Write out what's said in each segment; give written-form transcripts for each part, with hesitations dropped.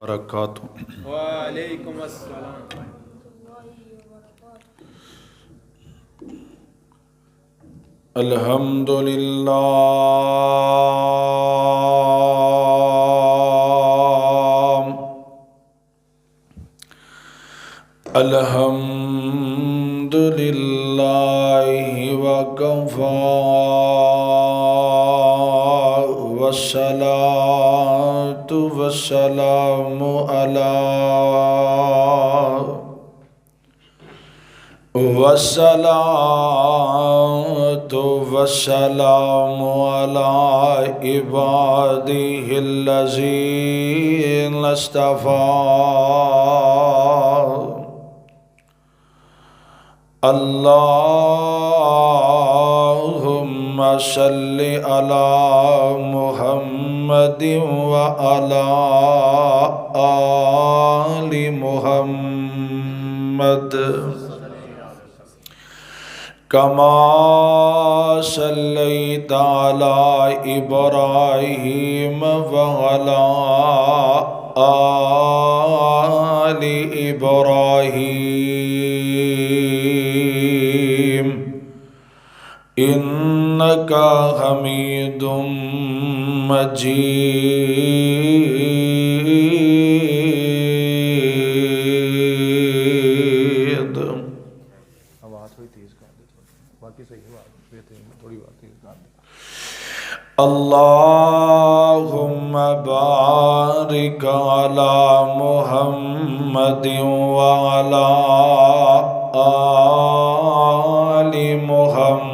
برکاتہ۔ وعلیکم السلام۔ الحمدللہ الحمدللہ وکفی والصلاة والسلام علی والصلاة والسلام على عباده الذين اصطفى اللهم صل على محمد وعلى آل محمد كما صليت على إبراهيم وعلى آل إبراهيم إنك حميد مجيد۔ اللهم بارك على محمد وعلى آل محمد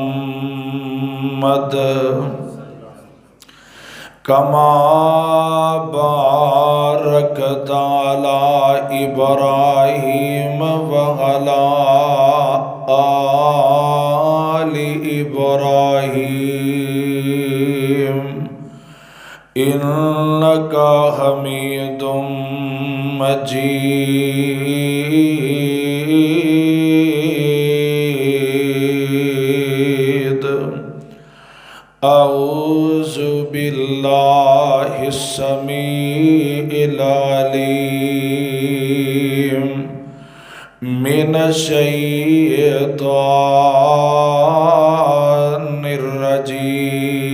كما باركت على إبراهيم وعلى آل إبراهيم إنك حميد مجيد۔ أعوذ بالله السميع العليم من الشيطان الرجيم،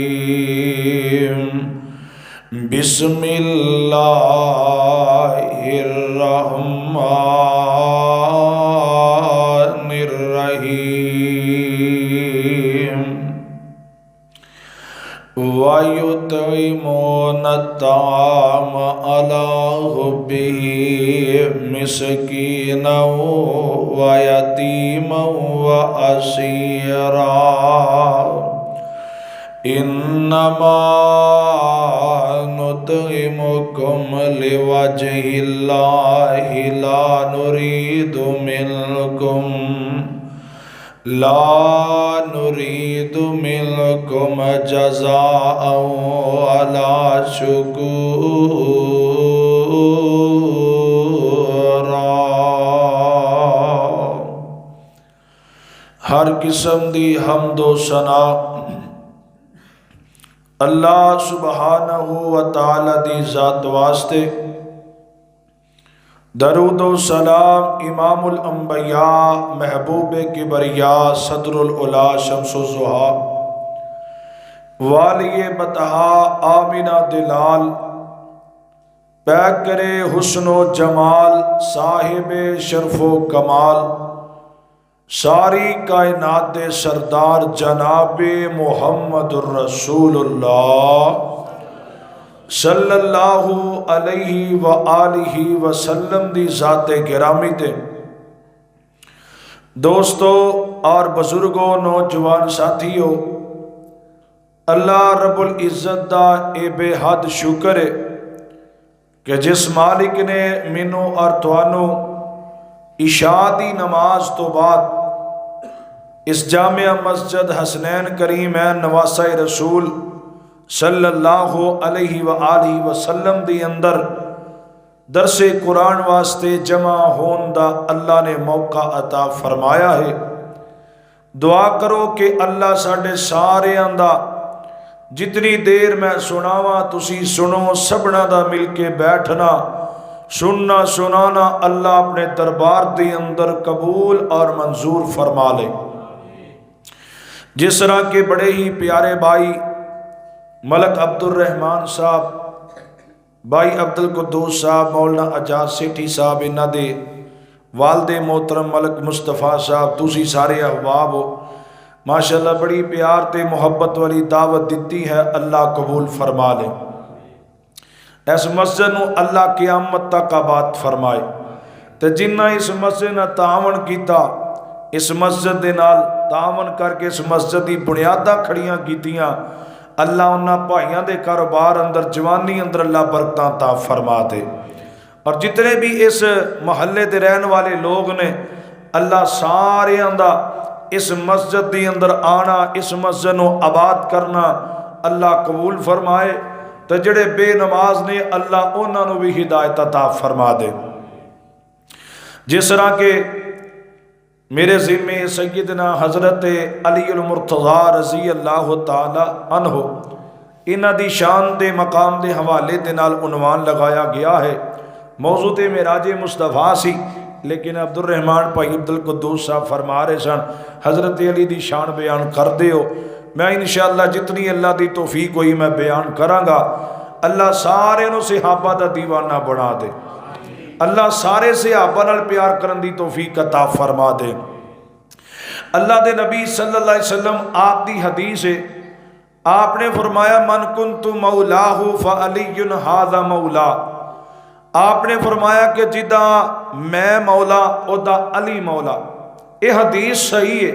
بسم الله الرحمن الرحيم۔ وَيُطْعِمُونَ الطَّعَامَ عَلَى حُبِّهِ مِسْكِينًا وَيَتِيمًا وَأَسِيرًا إِنَّمَا نُطْعِمُكُمْ لِوَجْهِ اللَّهِ لا نريد منكم جزاء ولا شكورا۔ ہر قسم دی حمد و ثنا اللہ سبحانہ و تعالی دی ذات واسطے، درود و سلام امام الانبیاء محبوب کبریا صدر العلا شمس الضحیٰ والی بطحا آمینہ دلال پیکر حسن و جمال صاحب شرف و کمال ساری کائنات دے سردار جناب محمد الرسول اللہ صلی اللہ علیہ وآلہ وسلم دی ذات گرامی تے دوستو اور بزرگوں نوجوان ساتھیو، اللہ رب العزت دا اے بے حد شکر ہے کہ جس مالک نے مینوں اور توانوں عشاء دی نماز تو بعد اس جامعہ مسجد حسنین کریمین نواسہ رسول صلی اللہ علیہ وآلہ وسلم دی اندر درس قرآن واسطے جمع ہون دا اللہ نے موقع عطا فرمایا ہے۔ دعا کرو کہ اللہ ساڈے سارے آندا جتنی دیر میں سناواں تسی سنو، سبنا دا مل کے بیٹھنا سننا سنانا اللہ اپنے دربار کے اندر قبول اور منظور فرما لے۔ جس طرح کے بڑے ہی پیارے بھائی ملک عبد الرحمان صاحب، بھائی عبد القدوس صاحب، مولانا اجاز سیٹھی صاحب، انہاں دے والد محترم ملک مصطفیٰ صاحب، تسی سارے احباب ہو، ماشاءاللہ بڑی پیار تے محبت والی دعوت دیتی ہے، اللہ قبول فرما لے۔ اس مسجد نو اللہ قیامت تک آباد فرمائے، تے جنہ اس مسجد نہ تعاون کیتا، اس مسجد دے نال تعاون کر کے اس مسجد دی بنیاداں کھڑیاں کیتیاں، اللہ انہاں بھائیاں دے کاروبار اندر، جوانی اندر اللہ برکتاں عطا فرما دے۔ اور جتنے بھی اس محلے دے رہن والے لوگ نے، اللہ سارے دا اس مسجد دی اندر آنا، اس مسجد نو آباد کرنا اللہ قبول فرمائے، تو جڑے بے نماز نے اللہ انہاں نو بھی ہدایت عطا فرما دے۔ جس طرح کہ میرے ذمے سیدنا حضرت علی المرتضیٰ رضی اللہ تعالی عنہ، انہاں دی شان دے مقام دے حوالے دے نال عنوان لگایا گیا ہے۔ موضوع تے معراج مصطفیٰ سی، لیکن عبد الرحمان بھائی عبد القدوس صاحب فرما رہے سن حضرت علی دی شان بیان کر دے ہو، میں انشاءاللہ جتنی اللہ دی توفیق ہوئی میں بیان کراں گا۔ اللہ سارے نو صحابہ دا دیوانہ بنا دے، اللہ سارے صحابہ نال پیار کرن دی توفیق عطا فرما دے۔ اللہ دے نبی صلی اللہ علیہ وسلم آپ دی حدیث ہے، آپ نے فرمایا من کنت مولاہ فعلی ھذا مولا، آپ نے فرمایا کہ جدا میں مولا ادا علی مولا۔ یہ حدیث صحیح ہے،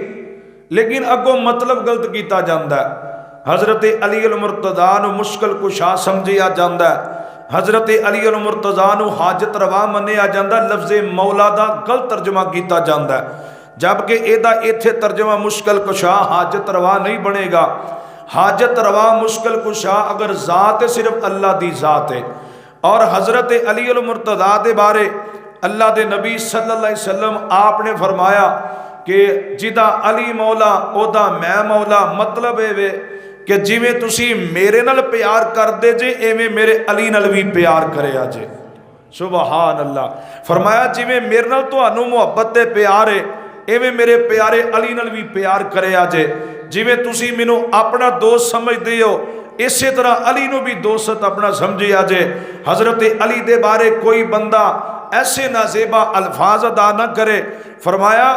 لیکن اگوں مطلب غلط کیتا جاندہ ہے۔ حضرت علی المرتضیٰ نو مشکل کشا سمجھیا جاندہ ہے، حضرت علی المرتضیٰ نو حاجت روا منیا جاندہ ہے، لفظ مولا دا غلط ترجمہ کیتا جاندہ ہے، جبکہ ایدہ ایتھے ترجمہ مشکل کشا حاجت روا نہیں بنے گا۔ حاجت روا مشکل کشا اگر ذات صرف اللہ دی ذات ہے، اور حضرت علی المرتضیٰ دے بارے اللہ دے نبی صلی اللہ علیہ وسلم آپ نے فرمایا کہ جدا علی مولا اودا میں مولا، مطلب ہے کہ جویں تسی میرے نال پیار کر دے جے ایویں میرے علی نال بھی پیار کرے آجے۔ سبحان اللہ، فرمایا جویں میرے نال تانوں محبت تے پیار ہے ایویں میرے پیارے علی نال بھی پیار کرے آجے۔ جویں تسی مینوں اپنا دوست سمجھ دے ہو اسی طرح علی نو بھی دوست اپنا سمجھے آجے۔ حضرت علی دے بارے کوئی بندہ ایسے نازیبا الفاظ ادا نہ کرے، فرمایا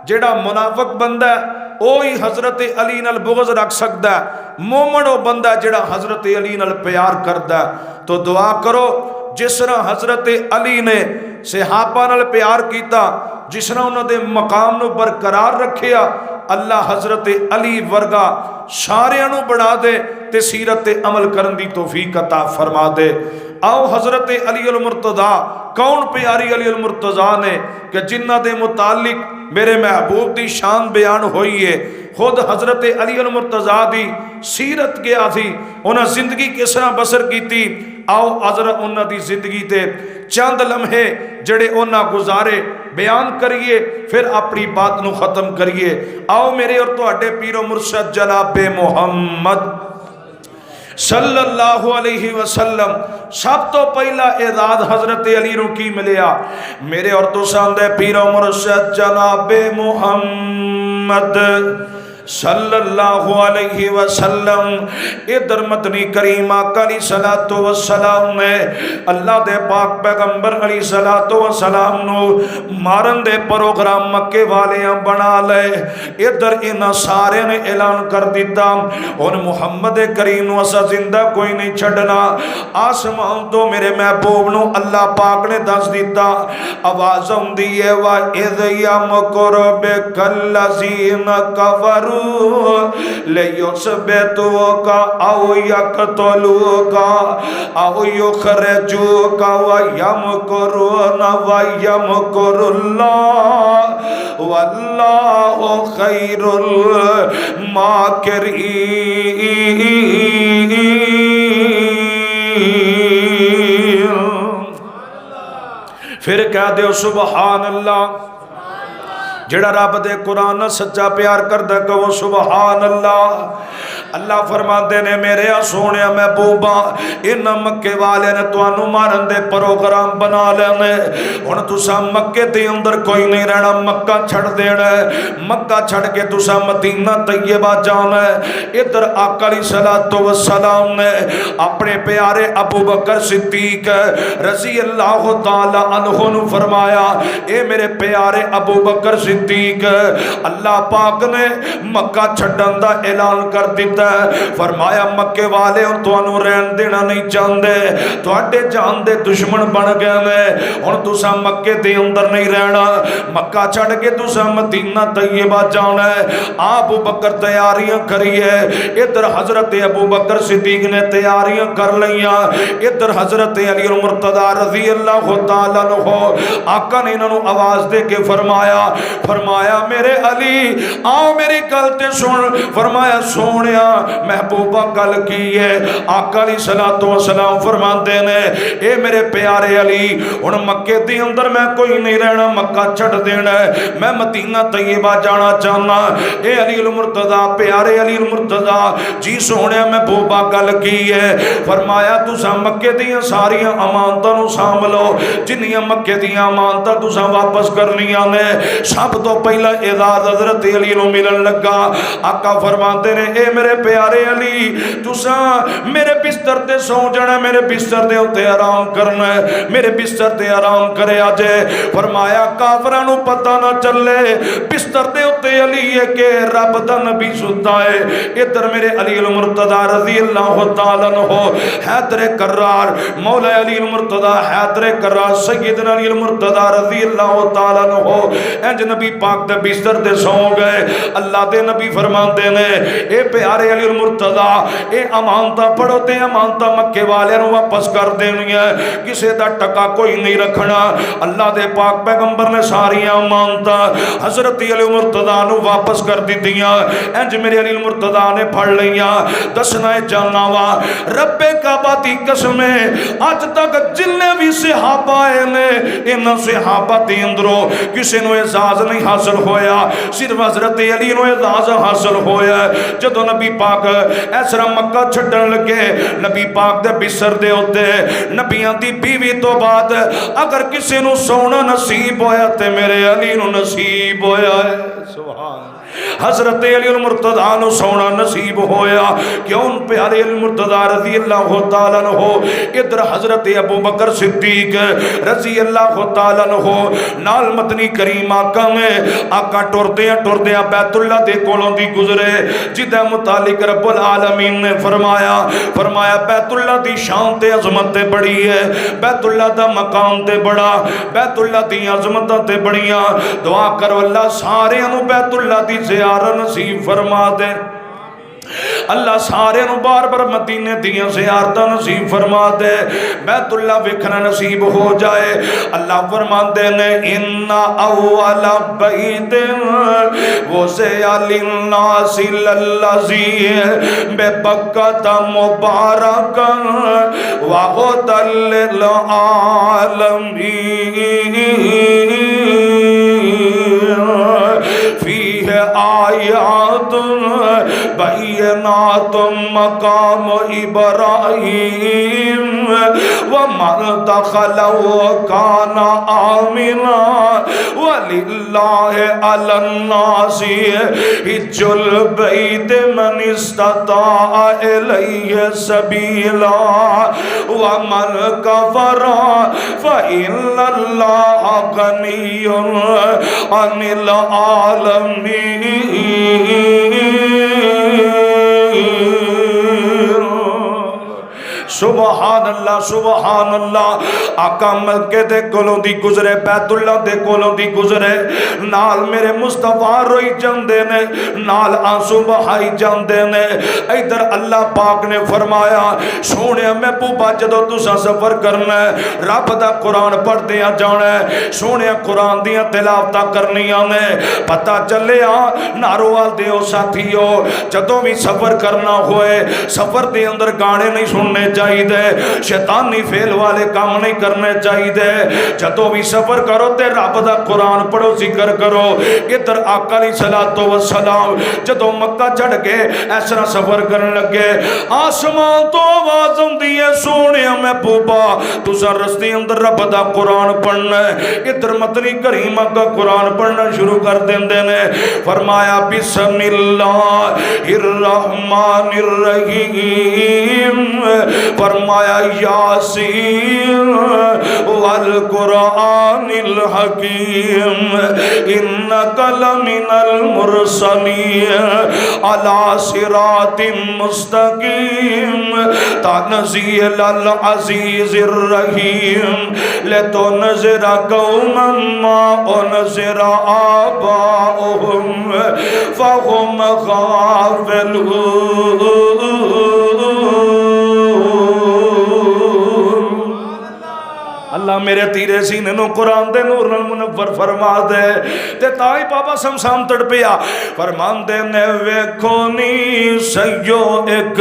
جیڑا منافق بندہ ہے وہی حضرت علی نال بغض رکھ سکتا ہے، مومن وہ بندہ جیڑا حضرت علی نال پیار کرتا ہے۔ تو دعا کرو جس طرح حضرت علی نے صحابہ نال پیار کیتا، جس طرح انہوں نے مقام نو برقرار رکھیا، اللہ حضرت علی ورگا ساریاں نو بڑھا دے تے سیرت عمل کرن دی توفیق عطا فرما دے۔ آؤ حضرت علی المرتضیٰ، کون پیاری علی المرتضیٰ نے کہ جنہ دے متعلق میرے محبوب دی شان بیان ہوئی ہے، خود حضرت علی المرتضیٰ دی سیرت کیا تھی، انہاں زندگی کس طرح بسر کی تھی۔ آؤ حضرت انہاں دی زندگی تے چند لمحے جڑے انہاں گزارے بیان کریے، پھر اپنی بات نو ختم کریے۔ آؤ میرے اور تواڈے پیر و مرشد جناب محمد صلی اللہ علیہ وسلم، سب تو پہلا اعزاز حضرت علی نو کی ملیا؟ میرے اور تو ساندے پیر و مرشد جناب محمد صلی اللہ علیہ وسلم ادھر مدنی کریم آقا علیہ الصلوۃ والسلام نے اللہ دے پاک پیغمبر علیہ الصلوۃ والسلام نو مارن دے پروگرام مکے والیاں بنا لے۔ ادھر انہاں سارے نے اعلان کر دیتا ہن محمد کریم نو اسا زندہ کوئی نہیں چھڈنا۔ آسمان تو میرے محبوب نو اللہ پاک نے دس دیتا، آواز آندی ہے وَإِذْ يَمْكُرُ بِكَ الَّذِينَ كَفَرُوا لِيُثْبِتُوكَ أَوْ يَقْتُلُوكَ أَوْ يُخْرِجُوكَ وَيَمْكُرُونَ وَيَمْكُرُ اللَّهُ وَاللَّهُ خَيْرُ الْمَاكِرِينَ۔ پھر کہہ دیو سبحان اللہ۔ جڑا رب دے قرآن سچا پیار کر دے کہ وہ سبحان اللہ۔ اللہ فرماتے نے میرے سونے محبوبا ان مکے والے نے تانوں مارن دے پروگرام بنا لینے ہن تساں مکے دے اندر کوئی نہیں رہنا مکہ چھڑ دینا مکہ چھڑ کے تساں مدینہ طیبہ جانا ادھر آقا علیہ الصلوۃ والسلام نے اپنے پیارے ابو بکر صدیق رضی اللہ تعالی عنہ نے فرمایا اے میرے پیارے ابو بکر صدیق اللہ پاک نے مکہ چھڈن دا اعلان کر دیتا ہے فرمایا مکے والے ہن تانوں رہن دینا نہیں چاہندے تواڈے جان دے دشمن بن گئے نے ہن تساں مکے دے اندر نہیں رہنا مکہ چھڈ کے تساں مدینہ طیبہ جانا ہے ابو بکر تیاریاں کریے ادھر حضرت ابو بکر صدیق نے تیاریاں کر لیاں ادھر حضرت علی المرتضی رضی اللہ تعالیٰ عنہ آقا نے انہوں آواز دے کے فرمایا میرے علی آؤ میری گل تے سن فرمایا سونیا محبوبہ گل کی ہے آقا علیہ الصلوۃ والسلام فرماندے نے اے میرے پیارے علی ہن مکے دے اندر میں کوئی نہیں رہنا مکہ چھڈ دینا ہے میں مدینہ طیبہ جانا چاہنا اے علی المرتضی پیارے علی المرتضی جی سونیا محبوبہ گل کی ہے فرمایا تساں مکے دیاں ساریاں امانتاں نو سام لو جنیاں مکے دیاں امانتاں تساں واپس کرنیاں نے سب تو پہلا اعزاز حضرت علی نو ملن لگا آقا فرماتے نے اے میرے پیارے علی تساں میرے بستر تے سو جانا میرے بستر دے اوتے آرام کرنا ہے میرے بستر تے آرام کرے اجے فرمایا کافراں نو پتہ نہ چلے بستر دے اوتے علی ہے کہ رب دا نبی ستا ہے ادھر میرے علی المرتضی رضی اللہ تعالی عنہ حیدر کرار مولا علی المرتضی حیدر کرار سیدنا علی المرتضی رضی اللہ تعالی عنہ انج نبی پاک دے بستر تے سو گئے اللہ دے نبی فرماندے نے اے پیارے علی المرتضی اے امانتاں پڑھو تے امانتاں مکے والے نو واپس کر دینی ہے کسے دا ٹکا کوئی نہیں رکھنا اللہ دے پاک پیغمبر نے ساری امانتاں حضرت علی المرتضی نو واپس کر دتیاں انج میرے علی المرتضی نے پڑھ لیاں دسنا جاننا وا رب کعبہ دی قسم اج تک جنے بھی صحابہ آئے نے انہاں صحابہ دے اندروں کسی نو اعزاز نہیں حاصل ہویا صرف حضرت علی نو اعزاز حاصل ہویا جدوں نبی پاک اس طرح مکہ چھڈن لگے نبی پاک دے بستر دے اوتے نبیاں دی بیوی تو بعد اگر کسی نو سونا نصیب ہویا تے میرے علی نو نصیب ہویا ہے سبحان حضرت علی المرتضی نو سونا نصیب ہویا کیوں پیارے علی المرتضی رضی اللہ تعالی عنہ ادھر حضرت ابو بکر صدیق رضی اللہ تعالی عنہ نال مدنی کریم آقا میں آقا ٹردیاں بیت اللہ دے کولوں دی گزرے جدے متعلق رب العالمین نے فرمایا بیت اللہ دی شان تے عظمت تے بڑی ہے بیت اللہ دا مقام تے بڑا بیت اللہ دی عظمتاں تے بڑیاں دعا کرو اللہ سارے انو بیت اللہ دی زیارت نصیب فرما دے اللہ سارے نو بار بار مدینے دیاں زیارتاں نصیب فرما دے بیت اللہ ویکھنا نصیب ہو جائے اللہ فرماندے نے ان اول بیت وسع للناس الذی ببکۃ مبارکا وہدی للعالمین فیہ آیات بینات مقام ابراہیم ومن دخلہ کان آمنا وللہ علی الناس حج البیت من استطاع الیہ سبیلا ومن کفر فإن اللہ غنی عن العالمین سبحان اللہ آقا مکے دے کولوں دی گزرے بیت اللہ دے کولوں دی گزرے نال میرے مصطفیٰ روئی جاندے نے نال آنسو بہائی جاندے نے ادھر اللہ پاک نے فرمایا سونے محبوبہ جدوں تساں سفر کرنا ہے رب دا قرآن پڑھ دیا جانا ہے سونے قرآن دیاں تلاوتاں کرنیاں نے پتہ چلیا ناروال دیو ساتھیو جدوں بھی سفر کرنا ہوئے سفر دے اندر گانے نہیں سننے چاہیے، شیطانی فیل والے کام نہیں کرنے چاہیے۔ جدوں بھی سفر کرو تے رب دا قرآن پڑھو، ذکر کرو۔ ادھر آقا علیہ الصلوۃ والسلام جدوں مکہ چڑھ کے اس طرح سفر کرن لگے، آسمان تو آواز آندی ہے، سونیا محبوبا تساں رستے اندر رب دا قرآن پڑھنا ہے۔ ادھر مدنی کریمہ کا قرآن پڑھنا شروع کر دیندے نے۔ فرمایا بسم اللہ الرحمن الرحیم، فرمایا یاسین والقرآن الحکیم انک لمن المرسلین علی صراط مستقیم تنزیل العزیز الرحیم لتنذر قوما ما انذر آباؤهم فهم غافلون۔ اللہ میرے تیرے سینے نو قرآن دے نور نال منور فرما دے۔ تے تائی بابا سمسام تڑ پیا فرمان دے نے ویکھو نی سیو ایک،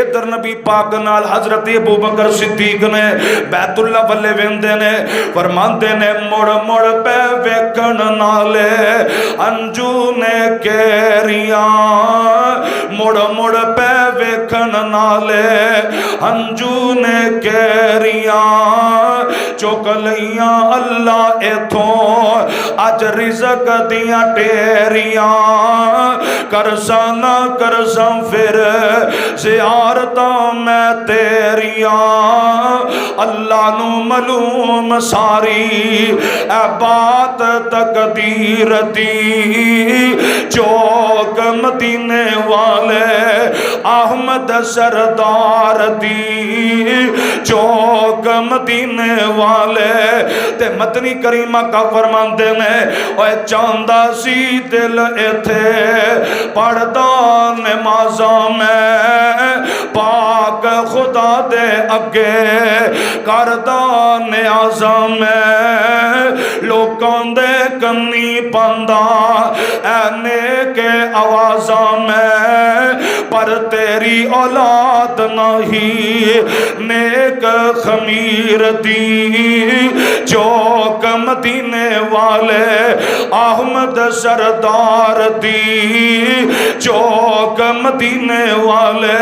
ادھر نبی پاک نال حضرت ابو بکر صدیق نے بیت اللہ والے ویندے نے، فرمان دے نے مڑ مڑ پہ ویکھن نالے انجو نے کیریاں، مڑ مڑ پہ ویکھن نالے انجو نے کیریاں، چوک لیاں اللہ ایتھوں اج رزق دیاں ٹیریاں، کرساں نہ کرساں پھر زیارتاں میں تیریاں، اللہ نو معلوم ساری اے بات تقدیر دی، چوک مدینے والے احمد سردار دی، چوک مدینے والے تے مدنی کریمہ کا فرماندے نے اوے چاندہ سی دل ایتھے پڑھدا نمازاں میں، پاک خدا دے اگے کردا نیازاں میں، لوکاں دے کنی پاندا اے نیک آوازاں میں، پر تیری اولاد نہیں نیک خمیر دی، چوک مدینے والے احمد سردار دی، چوک مدینے والے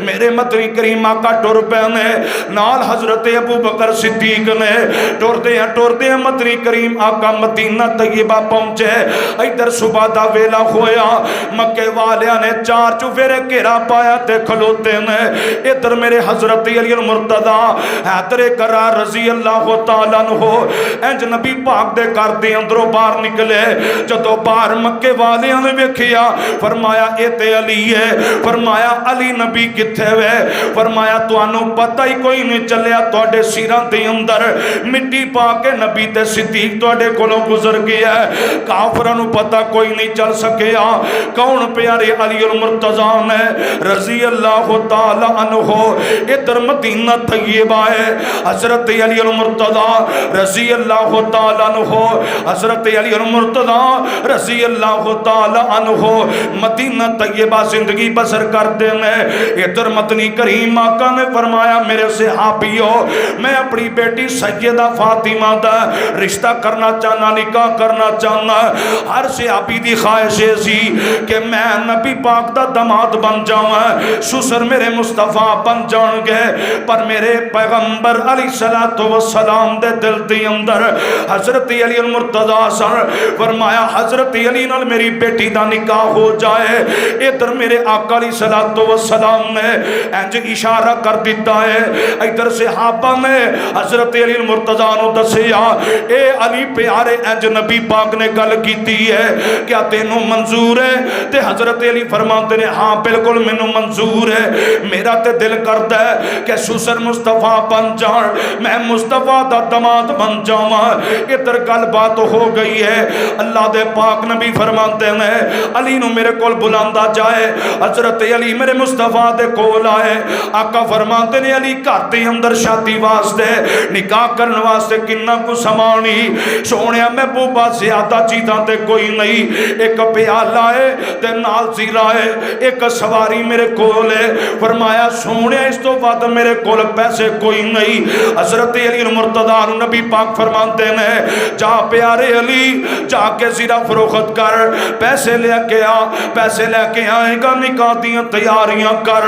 میرے مدنی کریمہ کا ٹر پینے نال حضرت ابو بکر صدیق نے ٹردے ہیں مدنی کریم آقا مدینہ طیبہ پہنچے۔ ادھر صبح دا ویلا ہویا، مکے والیاں نے چار چوفیرے گھیرا پایا تے کھلوتے نے، ادھر میرے حضرت علی المرتضی حیدر کرار رضی اللہ تعالیٰ عنہ انج نبی پاک دے گھر دے اندروں باہر نکلے، جدوں باہر مکے والیاں نے ویکھیا فرمایا اے تے علی ہے، فرمایا علی نبی کتھے وے، فرمایا تانوں پتہ ہی کوئی نہیں چلیا، تواڈے سیراں دے اندر مٹی پا کے نبی تے صدیق تواڈے کولوں گزر گیا ہے، کافراں نوں پتہ کوئی نہیں چل سکیا کون پیارے علی المرتضی نے رضی اللہ تعالیٰ عنہ۔ ادھر مدینہ طیبہ ہے، حضرت علی المرتضی رضی اللہ تعالیٰ عنہ، حضرت علی المرتضی رضی اللہ تعالیٰ عنہ مدینہ طیبہ زندگی بسر کرتے ہیں۔ ادھر مدنی کریم آقا نے فرمایا میرے صحابیوں میں اپنی بیٹی سیدہ فاطمہ دا رشتہ کرنا چاہنا، نکاح کرنا چاہنا، ہر صحابی دی خواہش سی کہ میں نبی پاک دا داماد بن جاؤں، سسر میرے مصطفیٰ بن جان گے، پر میرے پیغمبر علیہ السلام دے دل دی اندر حضرت علی المرتضی سر فرمایا حضرت علی نال میری بیٹی دا نکاح ہو جائے۔ ادھر میرے آقا علیہ السلام نے انج اشارہ کر دیتا ہے، ادھر صحابہ نے حضرت علی المرتضی نو دسیا اے علی پیارے انج نبی پاک نے گل کیتی ہے، کیا تینوں منظور ہے؟ تے حضرت علی فرماتے نے ہاں بالکل مینوں منظور ہے، میرا تے دل کردا ہے کہ سسر مصطفیٰ بن جان، میں مصطفیٰ دا داماد بن جان۔ جاواں ادھر گل بات ہو گئی ہے اللہ دے پاک نبی فرماتے ہیں علی نو میرے کول بلاندا جائے حضرت علی میرے مصطفیٰ دے کول آئے آقا فرماتے نے علی گھر دے اندر شادی واسطے نکاح کرن واسطے کنا کو سمانی سونیا محبوبہ زیادہ چیزاں تے کوئی نہیں ایک پیالہ ہے تے نال زیرہ ہے ایک سواری میرے کول ہے فرمایا سونیا اس تو بعد میرے کول پیسے کوئی نہیں حضرت علی المرتضیٰ نبی پاک فرماتے ہیں جا پیارے علی جا کے زیرہ فروخت کر پیسے لے کے آ پیسے لے کے آئے گا نکاح دیاں تیاریاں کر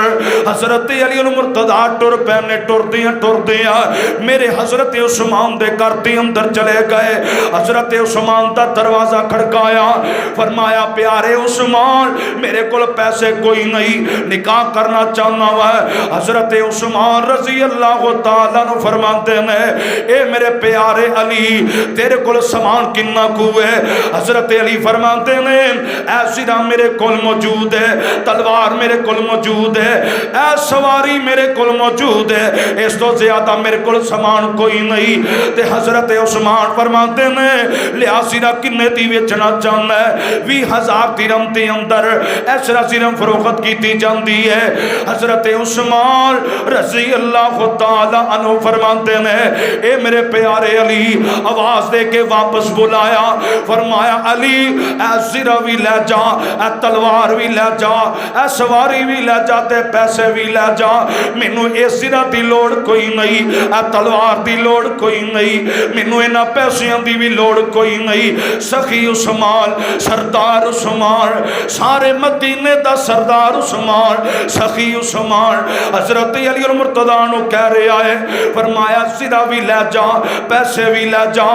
حضرت علی المرتضیٰ ٹر پہنے ٹر دیاں میرے حضرت عثمان دے گھر دے اندر چلے گئے حضرت عثمان دا دروازہ کھڑکایا فرمایا پیارے عثمان میرے کول پیسے کوئی نہیں نکاح کرنا چاہنا ہے حضرت عثمان رضی اللہ تعالیٰ عنہ فرماتے ہیں اے میرے پیارے علی تیرے کول سامان کنا کو ہے حضرت علی فرماتے ہیں اے سرا میرے کول موجود ہے تلوار میرے کول موجود ہے اے سواری میرے کول موجود ہے اس تو زیادہ میرے کول سامان کوئی نہیں تے حضرت عثمان فرماتے ہیں لیا سرا کنے دی ویچنا چاہنا ہے 20,000 درہم دے اندر ایسرا سرم فروخت کی جاندی ہے حضرت عثمان رضی اللہ تعالیٰ عنہ فرماتے ہیں اے میرے پیارے علی آواز دے کے واپس بلایا فرمایا علی اے زرہ بھی لے جا اے تلوار بھی لے جا اے سواری بھی لے جا تے پیسے بھی لے جا مینوں اے زرہ دی لوڑ کوئی نہیں اے تلوار دی لوڑ کوئی نہیں مینوں انہاں پیسیاں دی بھی لوڑ کوئی نہیں سخی عثمان سردار عثمان سارے مدینے دا سردار عثمان سخی عثمان حضرت علی المرتضیٰ نو کہہ رہے آئے فرمایا زرہ بھی لے جا پیسے بھی لے جا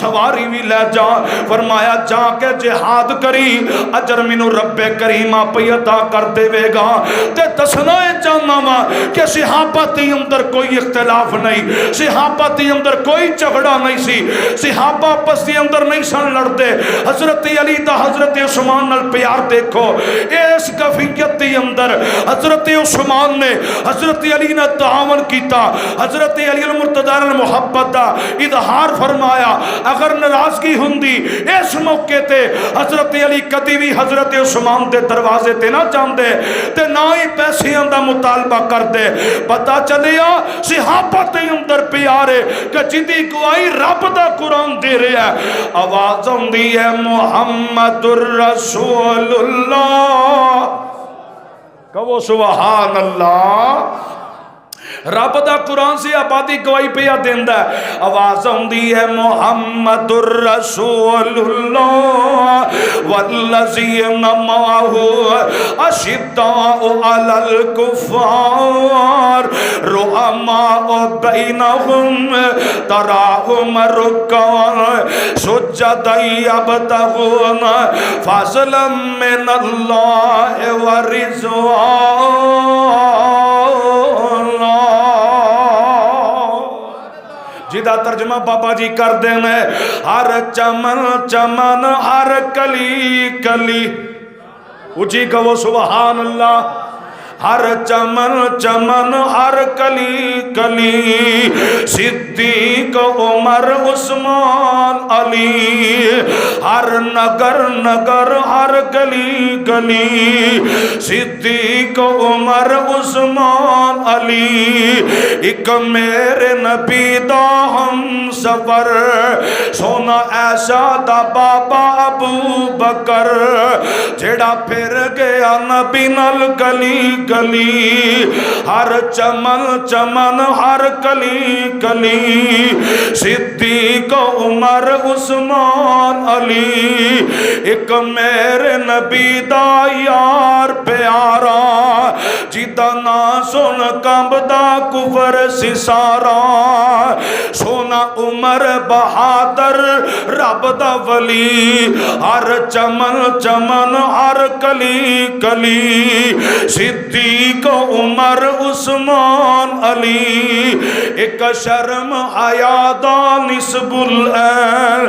سواری بھی لے جا فرمایا جا کے جہاد کری اجر منو رب کریمہ پہ عطا کر دے گا تے دسنائے جانا وا کہ صحابہ دی اندر کوئی اختلاف نہیں صحابہ دی اندر کوئی جھگڑا نہیں سی صحابہ آپس دی اندر نہیں سن لڑتے حضرت علی دا حضرت عثمان نال پیار دیکھو اس کفیت دی اندر حضرت عثمان نے حضرت علی نے تعاون کیتا حضرت علی المرتضیٰ نے محبت دا اظہار فرمایا اگر ناراضگی ہوندی اس موقع تے حضرت علی کدی بھی حضرت عثمان دے دروازے تے نہ جاندے تے نہ ہی پیسیاں دا مطالبہ کردے پتہ چلیا صحابہ دے اندر پیارے کہ جدی گواہی رب دا قرآن دے رہا ہے آواز ہوندی ہے محمد الرسول اللہ کہو سبحان اللہ رب دا قرآن سے آبادی گواہی پہ دیندہ ہے آواز ہوندی ہے محمد الرسول اللہ والذین معہ اشداء علی الکفار رحماء بینہم تراہم رکعا سجدا یبتغون فضلا من اللہ ورضوان جدا ترجمہ بابا جی کر دینا ہے ہر چمن چمن ہر کلی کلی اچھی کہو سبحان اللہ ہر چمن چمن ہر کلی کلی صدیق عمر عثمان علی ہر نگر نگر ہر گلی گلی صدیق عمر عثمان علی ایک میرے نبی دا ہم سفر سونا ایسا دا بابا ابو بکر جڑا پھر گیا نبی نال گلی گلی ہر چمن چمن ہر کلی کلی صدیق عمر عثمان علی ایک میرے نبی دا یار پیارا جیتا نا سن کمبدا کفر سسارا سونا عمر بہادر رب دا ولی ہر چمن چمن ہر کلی کلی صدیق عمر عثمان علی ایک شرم حیا دا نسب العین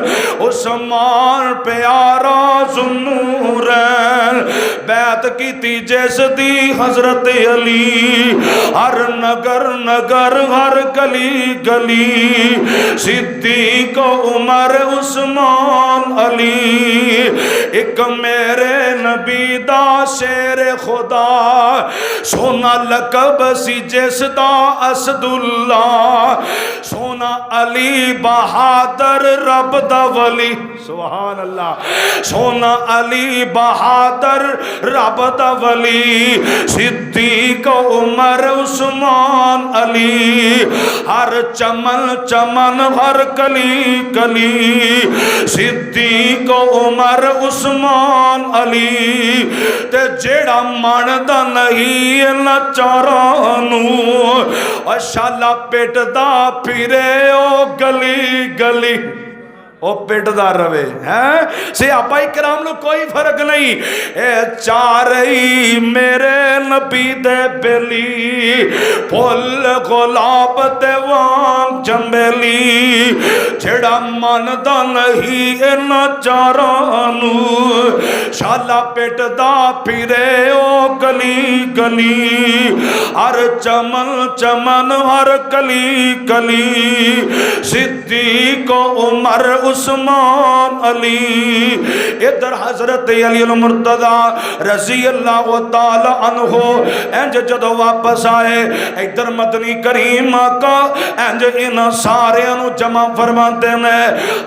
عثمان پیارا ذوالنورین بیعت کیتی جس دی حضرت علی ہر نگر نگر ہر گلی گلی صدیق عمر عثمان علی ایک میرے نبی دا شیر خدا سونا لقب سی جس دا اسد اللہ سونا علی بہادر رب دا ولی سبحان اللہ سونا علی بہادر رب دا ولی صدیق عمر عثمان علی ہر چمن چمن ہر کلی کلی صدیق عمر عثمان علی تے جیڑا ماندا نہیں نچارانو او شالا پیٹ دا پھرے او گلی گلی او پیٹ دا روے ہیں صحابہ کرام لو کوئی فرق نہیں اے چارئی میرے نبی دے بیلی پھول غلاب دے وان جنبیلی جڑا ماندا نہیں ان چارانو شالا پیٹ دا پھرے او گلی گلی ہر چمن چمن ہر گلی گلی صدیق عمر عثمان علی ادھر حضرت علی المرتضی رضی اللہ تعالی عنہ انج جدو واپس آئے ادھر مدنی کریم آقا انج ان سارے انو جمع فرماندے نے